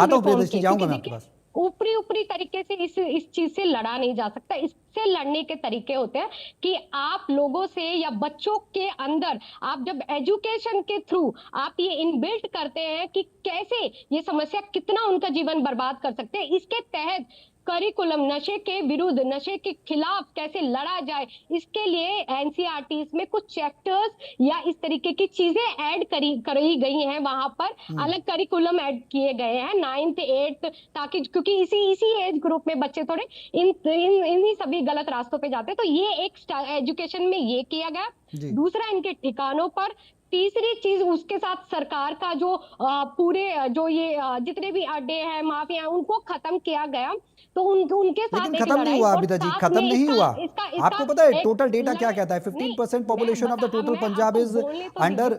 ऊपरी ऊपरी तरीके से इस चीज से लड़ा नहीं जा सकता। इससे लड़ने के तरीके होते हैं कि आप लोगों से या बच्चों के अंदर आप जब एजुकेशन के थ्रू आप ये इनबिल्ट करते हैं कि कैसे ये समस्या कितना उनका जीवन बर्बाद कर सकते हैं, इसके तहत करिकुलम नशे के विरुद्ध, नशे के खिलाफ कैसे लड़ा जाए, इसके लिए एनसीईआरटी में कुछ चैप्टर्स या इस तरीके की चीजें ऐड करी गई हैं। वहां पर अलग करिकुलम ऐड किए गए हैं 9th 8th, ताकि क्योंकि इसी एज ग्रुप में बच्चे थोड़े इन्हीं सभी गलत रास्तों पे जाते हैं। तो ये एक एजुकेशन में ये किया गया। दूसरा, इनके ठिकानों पर। तीसरी चीज, उसके साथ सरकार का जो पूरे जो ये जितने भी अड्डे हैं, माफिया हैं, उनको खत्म किया गया। तो उनके साथ लेकिन खत्म नहीं हुआ अबिता जी, खत्म नहीं हुआ। आपको पता है टोटल डेटा क्या कहता है? 15% population of the total Punjab is under.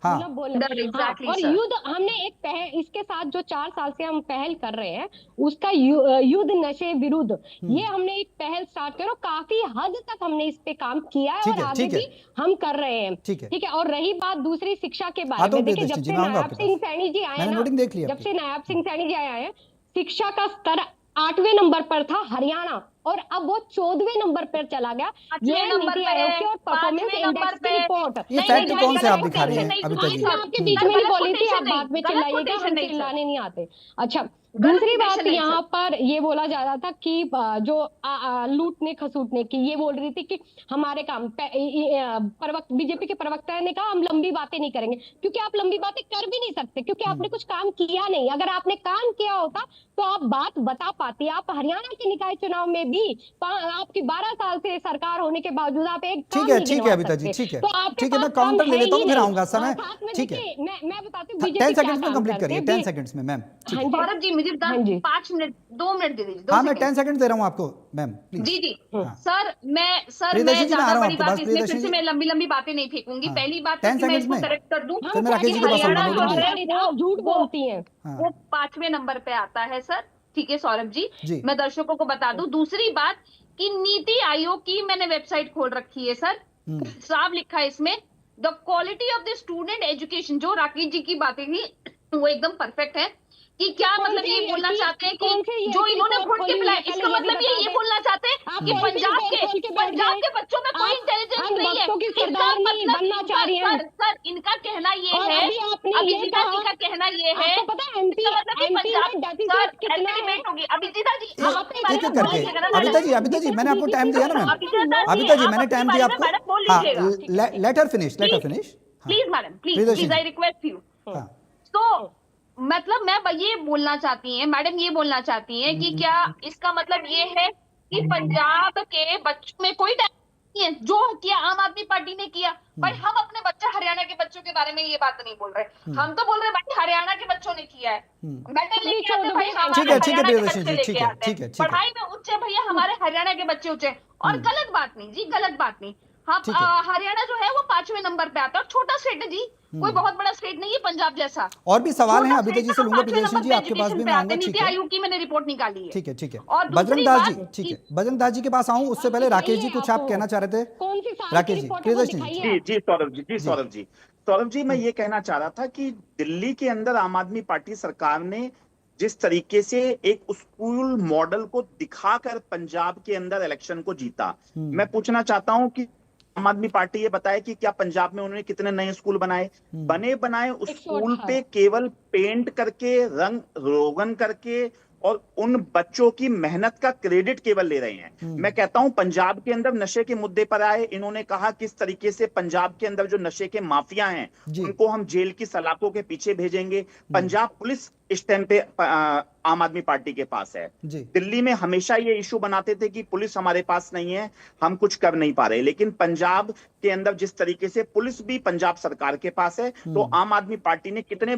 हाँ, और युद्ध हमने एक इसके साथ जो 4 साल से हम पहल कर रहे हैं, उसका युद्ध नशे विरुद्ध, ये हमने एक पहल स्टार्ट करो, काफी हद तक हमने इस पे काम किया है और आगे भी हम कर रहे हैं। ठीक है। और रही बात दूसरी शिक्षा के बारे में, देखिए जब से नायब सिंह सैनी जी आए हैं, शिक्षा का स्तर 8वें नंबर पर था हरियाणा, और अब वो 14वें नंबर पर चला गया। ये नीति आयोग की और परफॉर्मेंस इंडेक्स की रिपोर्ट। ये फैक्ट कौन से आप दिखा रही हैं अबिता जी? आपके बीच में ही बोली थी, आप बाद में चिल्लाइएगा, हम चिल्लाने नहीं आते। अच्छा, दूसरी बात यहाँ पर ये बोला जा रहा था कि जो लूटने खसूटने की, ये बोल रही थी कि हमारे काम बीजेपी के प्रवक्ता ने कहा हम लंबी बातें नहीं करेंगे, क्योंकि आप लंबी बातें कर भी नहीं सकते, क्योंकि आपने कुछ काम किया नहीं। अगर आपने काम किया होता तो आप बात बता पाती। आप हरियाणा के निकाय चुनाव में भी आपकी 12 साल से सरकार होने के बावजूद आप एक ठीक है अबिता जी, ठीक है, मैं काउंटर ले लेता हूँ, फिर आऊंगा समय। ठीक है, मैं बताती हूँ 10 सेकंड्स में कंप्लीट करिए, 10 सेकंड्स में मैम। सौरभ जी मुझे 5 मिनट 2 मिनट दे दीजिए। हाँ, मैं 10 सेकंड दे रहा हूँ आपको मैम, प्लीज। जी सर, मैं ज्यादा बड़ी बात इसमें फिर से मैं लंबी बातें नहीं फेंकूंगी। पहली बात है कि मैं इसको करेक्ट कर दूं, हरियाणा जो है झूठ बोलती है, वो 5वें नंबर पे आता है सर। ठीक है सौरभ जी, मैं दर्शकों को बता दूं। दूसरी बात कि नीति आयोग की मैंने वेबसाइट खोल रखी है सर, साफ लिखा है इसमें the quality of the student education. जो राकेश जी की बातें थी वो एकदम परफेक्ट है। कि क्या मतलब ये बोलना चाहते हैं कि जो इन्होंने खोल के बुलाया, इसका मतलब ये बोलना चाहते हैं कि पंजाब के बच्चों में कोई इंटेलिजेंस नहीं है। इनका मतलब सर इनका कहना ये है, अभिजीता जी का कहना ये है, अभिजीता जी अबिता जी मैंने आपको टाइम दिया ना मैम। अबिता जी मैंने टाइम दिया आपको। हाँ, let her finish please madam, please I request you. तो मतलब मैं ये बोलना चाहती हैं मैडम, ये बोलना चाहती हैं कि क्या इसका मतलब ये है कि पंजाब के बच्चों में कोई नहीं है जो किया आम आदमी पार्टी ने किया? भाई हम अपने बच्चे हरियाणा के बच्चों के बारे में ये बात नहीं बोल रहे, हम तो बोल रहे हैं भाई हरियाणा के बच्चों ने किया है। पढ़ाई में उच्च भैया, हमारे हरियाणा के बच्चे उच्च। और गलत बात नहीं जी, गलत बात नहीं। हम हरियाणा जो है वो 5वें नंबर पे आता है, और छोटा स्टेट है जी, कोई बहुत बड़ा स्टेट नहीं है पंजाब जैसा। और भी सवाल हैं अबिता जी से लूंगा, प्रियदर्शन जी आपके पास भी मैं आऊंगा। नीति आयोग की मैंने रिपोर्ट निकाली है। ठीक है। और बजरंग दास जी, ठीक है, बजरंग दास जी के पास आऊं उससे पहले राकेश जी कुछ आप कहना चाह रहे थे? राकेश जी, प्रियदर्शन जी सौरभ जी मैं ये कहना चाह रहा था कि दिल्ली के अंदर आम आदमी पार्टी सरकार ने जिस तरीके से एक स्कूल मॉडल को दिखाकर पंजाब के अंदर इलेक्शन को जीता, मैं पूछना चाहता हूं कि आम आदमी पार्टी ये बताए कि क्या पंजाब में उन्होंने कितने नए स्कूल बनाए? बने बनाए उस स्कूल पे केवल पेंट करके, रंग रोगन करके और उन बच्चों की मेहनत का क्रेडिट केवल ले रहे हैं। मैं कहता हूं पंजाब के अंदर नशे के मुद्दे पर आए, इन्होंने कहा किस तरीके से पंजाब के अंदर जो नशे के माफिया हैं उनको हम जेल की सलाखों के पीछे भेजेंगे। पंजाब पुलिस इस टाइम पे आम आदमी पार्टी के पास है। दिल्ली में हमेशा ये इशू बनाते थे कि पुलिस हमारे पास नहीं है, हम कुछ कर नहीं पा रहे, लेकिन पंजाब के अंदर जिस तरीके से पुलिस भी पंजाब सरकार के पास है, तो आम आदमी पार्टी ने कितने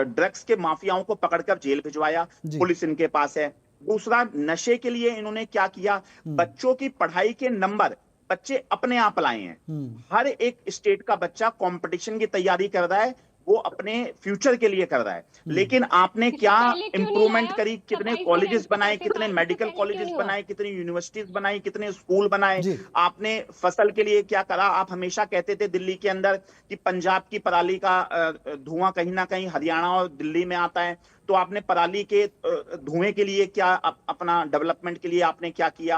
ड्रग्स के माफियाओं को पकड़कर जेल भिजवाया, पुलिस इनके पास है। दूसरा, नशे के लिए इन्होंने क्या किया, बच्चों की पढ़ाई के नंबर बच्चे अपने आप लाए हैं। हर एक स्टेट का बच्चा कंपटीशन की तैयारी कर रहा है, वो अपने फ्यूचर के लिए कर रहा है, लेकिन आपने इससे क्या पहले क्यों नहीं इंप्रूवमेंट लाया? करी, कितने 27 कॉलेजेस में बनाए, पैसे कितने थे, मेडिकल पहले क्यों कॉलेजेस नहीं हुआ? बनाए, कितनी यूनिवर्सिटीज बनाई, कितने स्कूल बनाए, जी। आपने फसल के लिए क्या करा? आप हमेशा कहते थे दिल्ली के अंदर कि पंजाब की पराली का धुआं कहीं ना कहीं हरियाणा और दिल्ली में आता है, तो आपने पराली के धुएं के लिए क्या अपना डेवलपमेंट के लिए आपने क्या किया?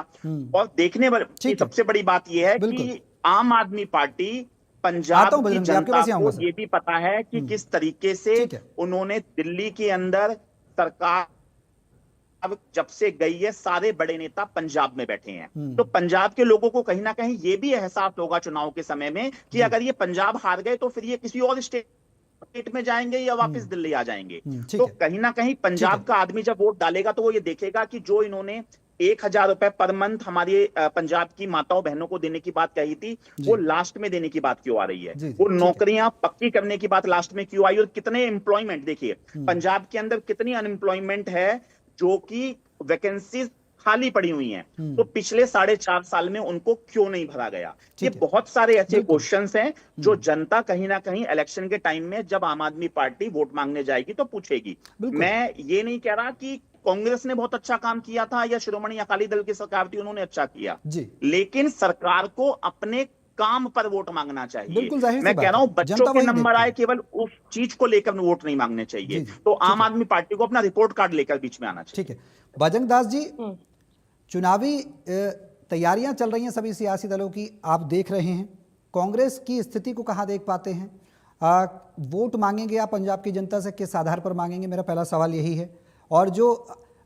और देखने वाली ठीक है। सबसे बड़ी बात यह है बिल्कुल। कि आम आदमी पार्टी आता पंजाब हूं की बजरंग जी, आपके जनता पास ही को आऊंगा सर। ये भी पता है कि किस तरीके से ठीक है। उन्होंने दिल्ली के अंदर सरकार अब जब से गई है, सारे बड़े नेता पंजाब में बैठे हैं। तो पंजाब के लोगों को कहीं ना कहीं ये भी एहसास होगा चुनाव के समय में कि अगर ये पंजाब हार गए तो फिर ये किसी और स्टेट में जाएंगे या वापस दिल्ली आ जाएंगे। ठीक तो है। कहीं ना कहीं ठीक है। पंजाब का आदमी जब वोट डालेगा तो वो ये देखेगा कि जो इन्होंने 1,000 रुपए पर मंथ हमारे पंजाब की माताओं बहनों को देने की बात कही थी, वो लास्ट में देने की बात क्यों आ रही है? जी, वो ठीक है। नौकरियां पक्की करने की बात लास्ट में क्यों आई? और कितने एम्प्लॉयमेंट, देखिए पंजाब के अंदर कितनी अनएम्प्लॉयमेंट है जो कि वैकेंसीज खाली पड़ी हुई हैं, तो पिछले 4.5 साल में उनको क्यों नहीं भरा गया? ये बहुत सारे ऐसे क्वेश्चंस हैं जो जनता कहीं ना कहीं इलेक्शन के टाइम में जब आम आदमी पार्टी वोट मांगने जाएगी तो पूछेगी। मैं ये नहीं कह रहा कि कांग्रेस ने बहुत अच्छा काम किया था या शिरोमणि अकाली दल की सरकार थी उन्होंने अच्छा किया, लेकिन सरकार को अपने काम पर वोट मांगना चाहिए। मैं कह रहा हूं बच्चों के नंबर आए, केवल उस चीज को लेकर वोट नहीं मांगने चाहिए। तो आम आदमी पार्टी को अपना रिपोर्ट कार्ड लेकर बीच में आना चाहिए। ठीक है। बजरंग दास जी, चुनावी तैयारियां चल रही हैं सभी सियासी दलों की, आप देख रहे हैं, कांग्रेस की स्थिति को कहां देख पाते हैं? वोट मांगेंगे आप पंजाब की जनता से, किस आधार पर मांगेंगे? मेरा पहला सवाल यही है। और जो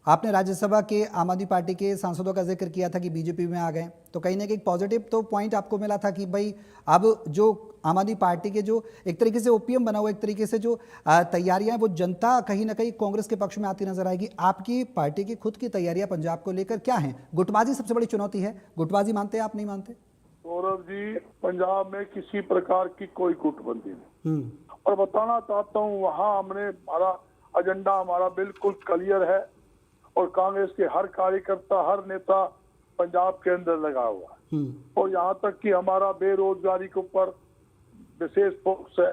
आपने राज्यसभा के आम आदमी पार्टी के सांसदों का जिक्र किया था कि बीजेपी में आ गए, तो कहीं ना कहीं पॉजिटिव तो पॉइंट आपको मिला था कि भाई अब जो आम आदमी पार्टी के जो एक तरीके से ओपीएम बना हुआ, एक तरीके से जो तैयारियां हैं, वो जनता कहीं ना कहीं कांग्रेस के पक्ष में आती नजर आएगी। आपकी पार्टी की खुद की तैयारियां पंजाब को लेकर क्या हैं? गुटबाजी सबसे बड़ी चुनौती है, गुटबाजी मानते हैं आप, नहीं मानते? गौरव जी, पंजाब में किसी प्रकार की कोई गुटबंदी नहीं, और बताना चाहता हूँ वहाँ हमने, हमारा एजेंडा हमारा बिल्कुल क्लियर है, और कांग्रेस के हर कार्यकर्ता, हर नेता पंजाब के अंदर लगा हुआ है, और यहाँ तक कि हमारा बेरोजगारी के ऊपर विशेष फोकस है,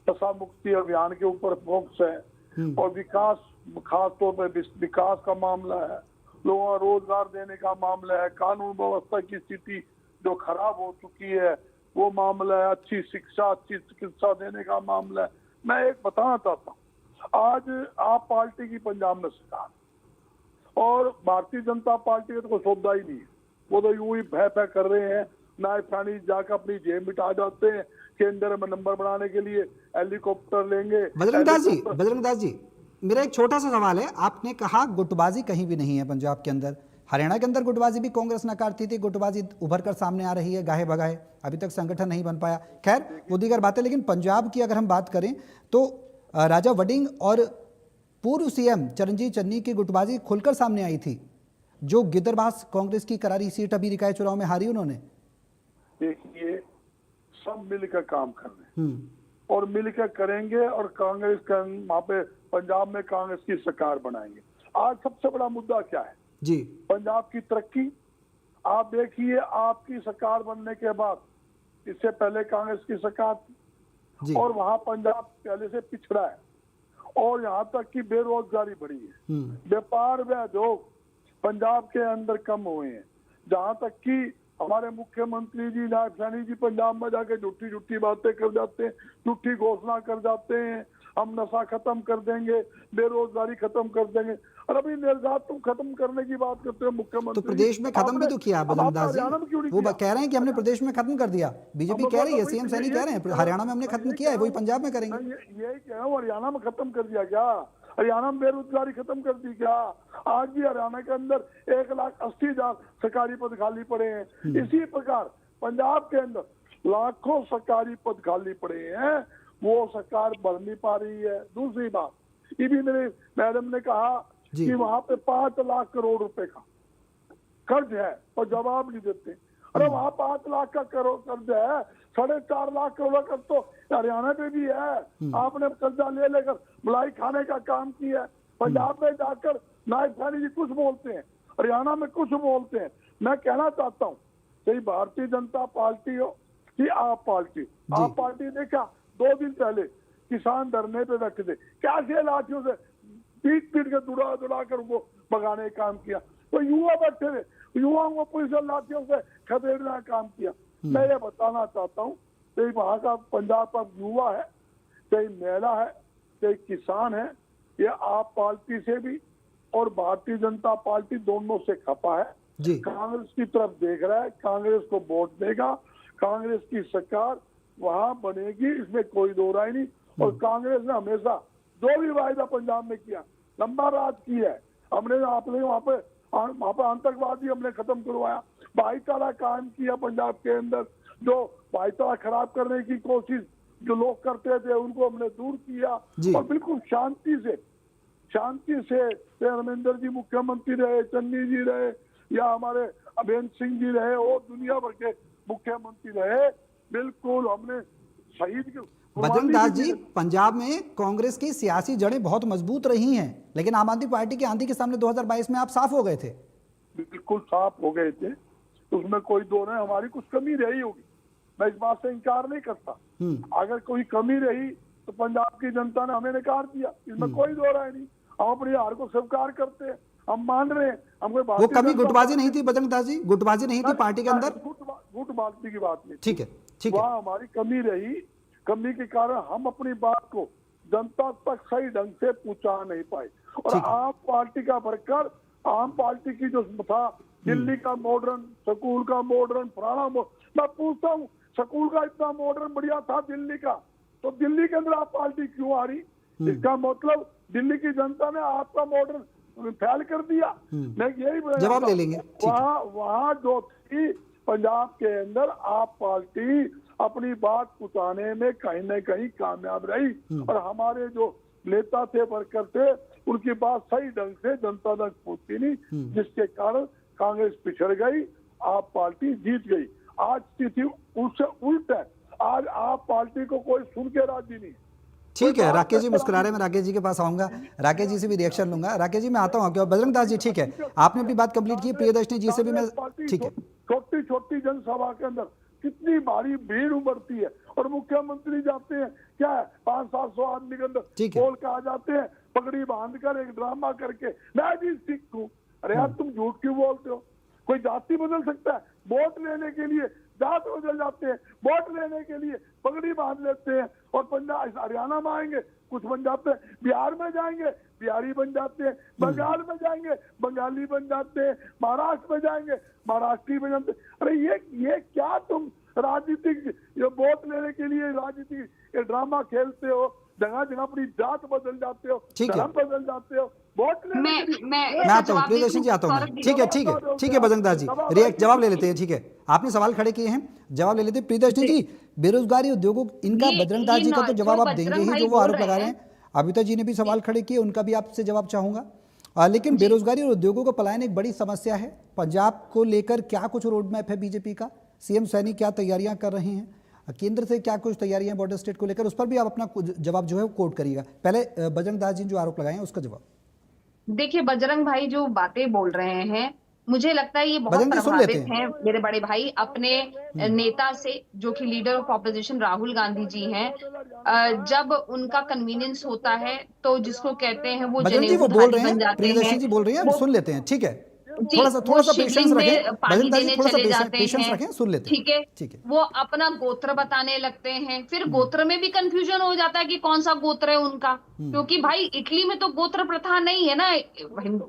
नशा मुक्ति अभियान के ऊपर फोकस है, और विकास, खास तौर पर विकास का मामला है, लोगों को रोजगार देने का मामला है, कानून व्यवस्था की स्थिति जो खराब हो चुकी है वो मामला है, अच्छी शिक्षा, अच्छी चिकित्सा देने का मामला है। मैं एक बताना चाहता हूँ, आज आप पार्टी की पंजाब में सरकार और भारतीय जनता पार्टी का तो कोई सौदा ही नहीं है, वो तो यूं ही भय कर रहे हैं, नायब फानी जाकर अपनी जेब मिटा जाते हैं, केंद्र में नंबर बनाने के लिए हेलीकॉप्टर लेंगे। बजरंग दास जी, मेरा एक छोटा सा सवाल है। आपने कहा गुटबाजी कहीं भी नहीं है पंजाब के अंदर, हरियाणा के अंदर गुटबाजी भी कांग्रेस नकारती थी, गुटबाजी उभर कर सामने आ रही है गाहे बगाहे, अभी तक संगठन नहीं बन पाया। खैर वो दीगर बातें, लेकिन पंजाब की अगर हम बात करें तो राजा वडिंग और पूर्व सीएम चरणजीत चन्नी की गुटबाजी खुलकर सामने आई थी, जो गिदरबास कांग्रेस की करारी सीट अभी निकाय चुनाव में हारी उन्होंने। देखिए, सब मिलकर काम कर रहे हैं और मिलकर करेंगे, और कांग्रेस का वहां पे पंजाब में कांग्रेस की सरकार बनाएंगे। आज सबसे बड़ा मुद्दा क्या है जी? पंजाब की तरक्की। आप देखिए, आपकी सरकार बनने के बाद, इससे पहले कांग्रेस की सरकार थी, और वहां पंजाब पहले से पिछड़ा है, और यहाँ तक कि बेरोजगारी बढ़ी है, व्यापार व उद्योग पंजाब के अंदर कम हुए हैं, जहाँ तक कि हमारे मुख्यमंत्री जी, नायब सैनी जी पंजाब में जाके झूठी बातें कर जाते हैं, झूठी घोषणा कर जाते हैं, हम नशा खत्म कर देंगे, बेरोजगारी खत्म कर देंगे, और अभी निर्यात तुम खत्म करने की बात करते हैं मुख्यमंत्री। तो प्रदेश में खत्म भी तो किया बजरंग दास जी, वो कह रहे हैं कि हमने प्रदेश में खत्म कर दिया, बीजेपी कह रही है, सीएम सैनी कह रहे हैं हरियाणा में हमने खत्म किया है, वही पंजाब में करेंगे। यही कह रहा हूँ, हरियाणा में खत्म कर दिया क्या? हरियाणा में बेरोजगारी खत्म कर दी क्या? आज भी हरियाणा के अंदर 1,80,000 सरकारी पद खाली पड़े हैं। इसी प्रकार पंजाब के अंदर लाखों सरकारी पद खाली पड़े हैं, वो सरकार भर नहीं पा रही है। दूसरी बात, ये भी मेरे मैडम ने कहा कि वहां पे 5 लाख करोड़ रुपए का कर्ज है और जवाब नहीं देते। अरे वहां 5 लाख का करोड़ कर्ज है, 4.5 लाख करोड़ का तो हरियाणा पे भी है। आपने कर्जा ले लेकर मलाई खाने का काम किया है। पंजाब में जाकर नायब सैनी जी कुछ बोलते हैं, हरियाणा में कुछ बोलते हैं। मैं कहना चाहता हूँ, चाहे भारतीय जनता पार्टी हो कि आप पार्टी देखा 2 दिन पहले किसान धरने पे रख दे, कैसे लाठियों से पीट पीट के दुड़ा दुड़ा कर उनको भगाने का काम किया। तो युवा बैठे थे, युवाओं को पुलिस और लाठियों से खदेड़ने का काम किया। मैं ये बताना चाहता हूँ कि वहाँ का पंजाब का युवा है, चाहे महिला है, चाहे किसान है, ये आप पार्टी से भी और भारतीय जनता पार्टी दोनों से खपा है। कांग्रेस की तरफ देख रहा है, कांग्रेस को वोट देगा, कांग्रेस की सरकार वहां बनेगी, इसमें कोई दो राय नहीं। और कांग्रेस ने हमेशा जो भी वायदा पंजाब में किया, लंबा राज किया है। हमने आपने वहाँ पे आतंकवादी हमने खत्म करवाया, भाईचारा कायम किया पंजाब के अंदर, जो भाईचारा खराब करने की कोशिश जो लोग करते थे उनको हमने दूर किया और बिल्कुल शांति से धर्मेंद्र जी मुख्यमंत्री रहे, चन्नी जी रहे या हमारे अभियंत सिंह जी रहे और दुनिया भर के मुख्यमंत्री रहे, बिल्कुल हमने शहीद बजरंग दास जी, पंजाब में कांग्रेस की सियासी जड़ें बहुत मजबूत रही हैं, लेकिन आम आदमी पार्टी की आंधी के सामने 2022 में आप साफ हो गए थे। बिल्कुल साफ हो गए थे, उसमें कोई दो नहीं, हमारी कुछ कमी रही होगी, मैं इस बात से इनकार नहीं करता। अगर कोई कमी रही तो पंजाब की जनता ने हमें नकार दिया, इसमें कोई दो राय नहीं। हम अपनी हार को स्वीकार करते हैं, हम मान रहे हैं। हम कोई वो कमी गुटबाजी नहीं थी बजरंग दास जी, गुटबाजी नहीं थी पार्टी के अंदर, गुटबाजी की बात नहीं। ठीक है, ठीक है। वहाँ हमारी कमी रही, कमी के कारण हम अपनी बात को जनता तक सही ढंग से पहुंचा नहीं पाए। और आम पार्टी का वर्कर, आम पार्टी की जो था दिल्ली का मॉडर्न, स्कूल का मॉडर्न, पुराना मैं पूछता हूँ, स्कूल का इतना मॉडर्न बढ़िया था दिल्ली का, तो दिल्ली के अंदर आप पार्टी क्यों आ रही? इसका मतलब दिल्ली की जनता ने आपका मॉडर्न फैल कर दिया। मैं यही जवाब ले लेंगे। वहाँ जो थी पंजाब के अंदर आप पार्टी अपनी बात पहुंचाने में कहीं न कहीं कामयाब रही और हमारे जो नेता थे, वर्कर थे, उनकी बात सही ढंग से जनता तक पहुंची नहीं, जिसके कारण कांग्रेस पिछड़ गई, आप पार्टी जीत गई। आज स्थिति उससे उल्ट है, आज आप पार्टी को कोई सुन के राजी नहीं। ठीक है, राकेश जी मुस्कुरा रहे हैं, मैं राकेश जी के पास आऊंगा, राकेश जी से भी रिएक्शन लूंगा। राकेश जी मैं आता हूँ आपके। बजरंग दास जी ठीक है, आपने अपनी बात कंप्लीट की, प्रियदर्शनी जी से भी मैं, ठीक है। छोटी छोटी जनसभा के अंदर कितनी भारी भीड़ उमड़ती है और मुख्यमंत्री जाते हैं, क्या है 500-700 आदमी के अंदर बोल के आ जाते हैं, पगड़ी बांध कर एक ड्रामा करके, मैं भी सिख हूँ। अरे यार तुम झूठ क्यों बोलते हो? कोई जाति बदल सकता है? वोट लेने के लिए जात बदल जाते हैं, वोट लेने के लिए पगड़ी बांध लेते हैं और पंजाब हरियाणा में आएंगे कुछ बन जाते हैं, बिहार में जाएंगे बिहारी बन जाते हैं, बंगाल में जाएंगे बंगाली बन जाते हैं, महाराष्ट्र में जाएंगे महाराष्ट्री बन जाते हैं। अरे ये क्या तुम राजनीतिक वोट लेने के लिए राजनीतिक ड्रामा खेलते हो? जगह जगह अपनी जात बदल जाते हो, धर्म बदल जाते हो, वोट लेने मैं आता हूँ, प्रियदर्शनी जी आता हूँ। ठीक है बजरंग दास जी, जवाब ले लेते हैं। ठीक है, आपने सवाल खड़े किए हैं, जवाब ले लेते हैं। प्रियदर्शनी जी, बेरोजगारी उद्योगों, इनका बजरंग दास जी का तो जवाब आप देंगे ही, जो वो आरोप लगा रहे हैं। अभिता जी ने भी सवाल खड़े किए, उनका भी आपसे जवाब चाहूंगा। लेकिन बेरोजगारी और उद्योगों का पलायन एक बड़ी समस्या है। पंजाब को लेकर क्या कुछ रोड मैप है बीजेपी का? सीएम सैनी क्या तैयारियां कर रहे हैं? केंद्र से क्या कुछ तैयारियां बॉर्डर स्टेट को लेकर? उस पर भी आप अपना जवाब जो है कोट करिएगा। पहले बजरंग दास जी जो आरोप लगाए हैं उसका जवाब। देखिए बजरंग भाई जो बातें बोल रहे हैं, मुझे लगता है ये बहुत प्रभावित हैं मेरे बड़े भाई अपने नेता से, जो कि leader of opposition Rahul Gandhi ji हैं। जब उनका कन्वीनियंस होता है तो जिसको कहते हैं वो जनेऊ बन जाते हैं। प्रियदर्शनी जी बोल रही हैं, सुन लेते हैं। ठीक है, थोड़ा सा पेशेंस रखें, पानी देने चले जाते हैं, रखें, सुन लेते हैं। ठीक है, वो अपना गोत्र बताने लगते हैं, फिर गोत्र में भी कंफ्यूजन हो जाता है कि कौन सा गोत्र है उनका, क्योंकि भाई इटली में तो गोत्र प्रथा नहीं है ना,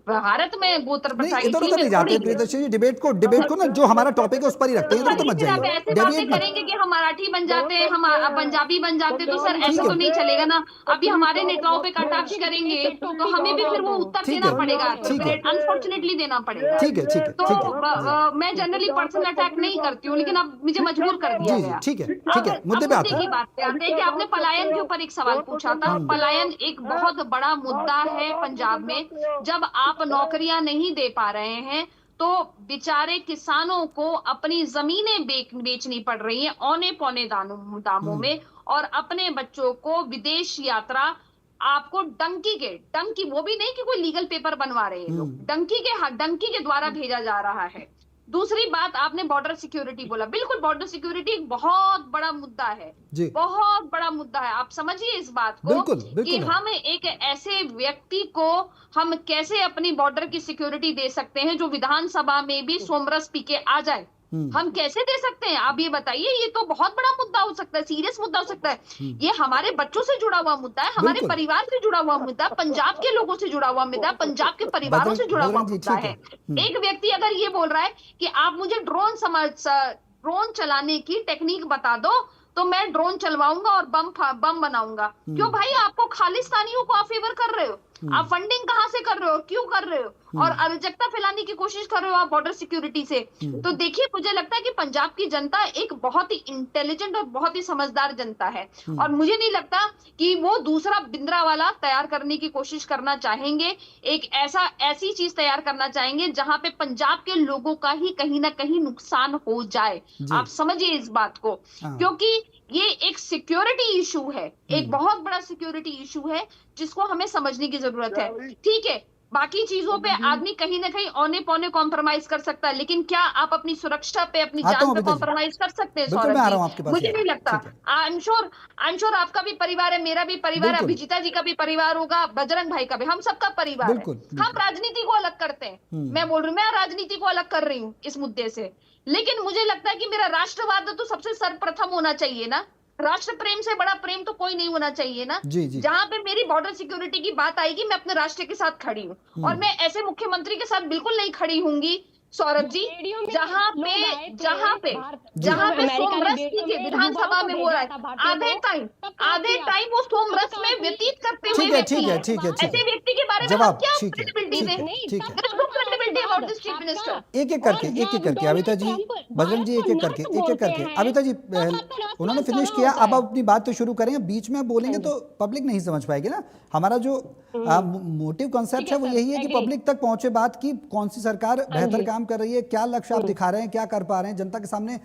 भारत में गोत्र प्रथा। इधर उधर नहीं जाते प्रियदर्शनी जी, डिबेट को ना जो हमारा टॉपिक है उस पर ही रखते हैं, इधर तो मत जाइए। ऐसे बातें करेंगे कि हम मराठी बन जाते हैं, हम पंजाबी बन जाते हैं, तो सर ऐसा तो नहीं चलेगा ना। अभी हमारे नेताओं पे कटाक्ष करेंगे तो हमें भी फिर वो उत्तर देना पड़ेगा, अनफॉर्चुनेटली देना पड़ेगा। ठीक है, तो मैं जनरली पर्सनल अटैक नहीं करती हूँ, लेकिन अब मुझे मजबूर कर दिया गया। ठीक है, मुद्दे पे आते हैं कि आपने पलायन के ऊपर एक सवाल पूछा था। पलायन एक बहुत बड़ा मुद्दा है पंजाब में। जब आप नौकरियां नहीं दे पा रहे हैं तो बेचारे किसानों को अपनी जमीनें बेचनी पड़ रही हैं औने पौने दामों में, और अपने बच्चों को विदेश यात्रा आपको डंकी, वो भी नहीं कि कोई लीगल पेपर बनवा रहे हैं लोग, डंकी के द्वारा भेजा जा रहा है। दूसरी बात, आपने बॉर्डर सिक्योरिटी बोला, बिल्कुल बॉर्डर सिक्योरिटी एक बहुत बड़ा मुद्दा है जी। बहुत बड़ा मुद्दा है। आप समझिए इस बात को बिल्कुल, बिल्कुल कि है। हम एक ऐसे व्यक्ति को हम कैसे अपनी बॉर्डर की सिक्योरिटी दे सकते हैं जो विधानसभा में भी सोमरस पी के आ जाए, हम कैसे दे सकते हैं? आप ये बताइए। ये तो बहुत बड़ा मुद्दा हो सकता है, सीरियस मुद्दा हो सकता है। ये हमारे बच्चों से जुड़ा हुआ मुद्दा है, हमारे बिल्कुल। परिवार से जुड़ा हुआ मुद्दा, पंजाब के लोगों से जुड़ा हुआ मुद्दा, पंजाब के परिवारों से जुड़ा हुआ बजरंग जी, मुद्दा ठीक है। है। एक व्यक्ति अगर ये बोल रहा है कि आप मुझे ड्रोन चलाने की टेक्निक बता दो तो मैं ड्रोन चलवाऊंगा और बम बनाऊंगा। क्यों भाई? आपको खालिस्तानियों को आप फेवर कर रहे हो? आप फंडिंग कहां से कर रहे हो, क्यों कर रहे हो? और अराजकता फैलाने की कोशिश कर रहे हो आप बॉर्डर सिक्योरिटी से। तो देखिए, मुझे लगता है कि पंजाब की जनता एक बहुत ही इंटेलिजेंट और बहुत ही समझदार जनता है, और मुझे नहीं लगता कि वो दूसरा भिंडरावाला तैयार करने की कोशिश करना चाहेंगे। एक ऐसी चीज तैयार करना चाहेंगे जहां पे पंजाब के लोगों का ही कहीं ना कहीं नुकसान हो जाए। आप समझिए इस बात को, क्योंकि ये एक सिक्योरिटी इशू है, एक बहुत बड़ा सिक्योरिटी इशू है जिसको हमें समझने की जरूरत है। ठीक है, बाकी चीजों पे आदमी कहीं ना कहीं औने पौने कॉम्प्रोमाइज कर सकता है, लेकिन क्या आप अपनी सुरक्षा पे, अपनी जान पे कॉम्प्रोमाइज कर सकते हैं? बिल्कुल, मैं आ रहा हूं आपके पास। मुझे नहीं लगता। आई एम श्योर आपका भी परिवार है, मेरा भी परिवार है, अभिजीता जी का भी परिवार होगा, बजरंग भाई का भी, हम सबका परिवार है। हम राजनीति को अलग करते हैं, मैं बोल रही हूँ, मैं राजनीति को अलग कर रही हूँ इस मुद्दे से, लेकिन मुझे लगता है कि मेरा राष्ट्रवाद तो सबसे सर्वप्रथम होना चाहिए ना। राष्ट्र प्रेम से बड़ा प्रेम तो कोई नहीं होना चाहिए ना। जहां पे मेरी बॉर्डर सिक्योरिटी की बात आएगी, मैं अपने राष्ट्र के साथ खड़ी हूँ, और मैं ऐसे मुख्यमंत्री के साथ बिल्कुल नहीं खड़ी होंगी सौरभ जी, जहां पे सोमरस की विधानसभा में हो रहा है, आधे टाइम वो सोमरस में व्यतीत करते हुए ऐसे व्यक्ति के बारे में आप क्या क्रेडिबिलिटी दें? एक एक करके अभिता जी, बजरंग जी, एक एक करके अभिता जी, उन्होंने फिनिश किया। अब अपनी बात तो शुरू करें, बीच में बोलेंगे तो पब्लिक नहीं समझ पाएगी ना। हमारा जो मोटिव कॉन्सेप्ट है वो यही है कि पब्लिक तक पहुंचे बात की कौन सी सरकार बेहतर काम कर रही है, क्या लक्ष्य आप दिखा रहे हैं, क्या कर पा रहे हैं जनता के सामने,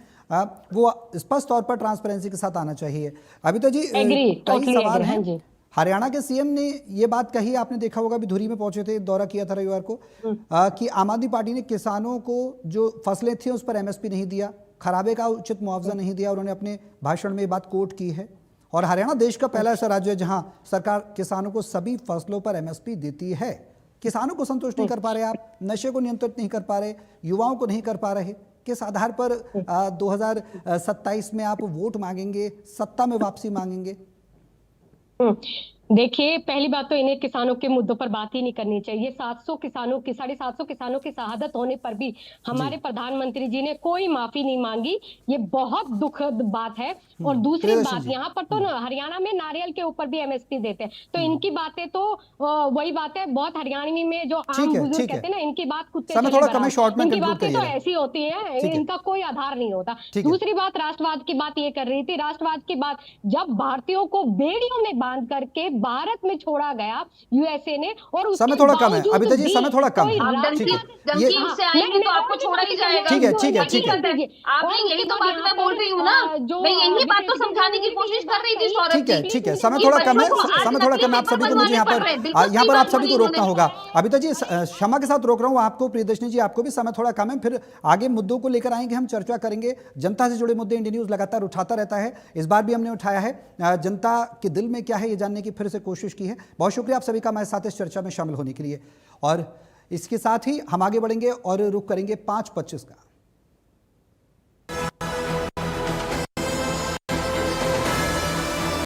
वो स्पष्ट तौर पर ट्रांसपेरेंसी के साथ आना चाहिए। अभिता जी, कई सवाल हैं। हरियाणा के सीएम ने ये बात कही, आपने देखा होगा, अभी धुरी में पहुंचे थे, दौरा किया था रविवार को, कि आम आदमी पार्टी ने किसानों को जो फसलें थी उस पर एमएसपी नहीं दिया, खराबे का उचित मुआवजा नहीं दिया। उन्होंने अपने भाषण में ये बात कोट की है। और हरियाणा देश का पहला ऐसा राज्य है जहां सरकार किसानों को सभी फसलों पर एमएसपी देती है। किसानों को संतुष्ट नहीं कर पा रहे आप, नशे को नियंत्रित नहीं कर पा रहे, युवाओं को नहीं कर पा रहे, किस आधार पर 2027 में आप वोट मांगेंगे, सत्ता में वापसी मांगेंगे? देखिए, पहली बात तो इन्हें किसानों के मुद्दों पर बात ही नहीं करनी चाहिए। 750 किसानों की शहादत होने पर भी हमारे प्रधानमंत्री जी ने कोई माफी नहीं मांगी, ये बहुत दुखद बात है। और दूसरी बात, यहाँ पर तो हरियाणा में नारियल के ऊपर भी एमएसपी देते हैं, तो इनकी बातें तो वही बात है, बहुत हरियाणवी में जो आम बुजुर्ग कहते हैं ना, इनकी बात कुत्ते इनकी बातें तो ऐसी होती है, इनका कोई आधार नहीं होता। दूसरी बात, राष्ट्रवाद की बात ये कर रही थी। राष्ट्रवाद की बात, जब भारतीयों को बेड़ियों में बांध करके भारत में छोड़ा गया यूएसए ने, और समय थोड़ा कम है अभिता जी, समय थोड़ा कम है। ठीक है, से आएंगे तो आपको छोड़ा ही जाएगा। ठीक है। आपने यही तो बात मैं बोल रही हूँ ना, मैं यही बात तो समझाने की कोशिश कर रही थी सौरभ जी। ठीक है, समय थोड़ा कम है, आप सभी को, मुझे यहाँ पर आप सभी को रोकना होगा। अभिता जी, क्षमा के साथ रोक रहा हूँ आपको, प्रियदर्शनी जी आपको भी, समय थोड़ा कम है, फिर आगे मुद्दों को लेकर आएंगे, हम चर्चा करेंगे। जनता से जुड़े मुद्दे इंडिया न्यूज लगातार उठाता रहता है, इस बार भी हमने उठाया है। जनता के दिल में क्या है ये जानने की फिर से कोशिश की है। बहुत शुक्रिया आप सभी का हमारे साथ इस चर्चा में शामिल होने के लिए। और इसके साथ ही हम आगे बढ़ेंगे और रुख करेंगे 5:25 का।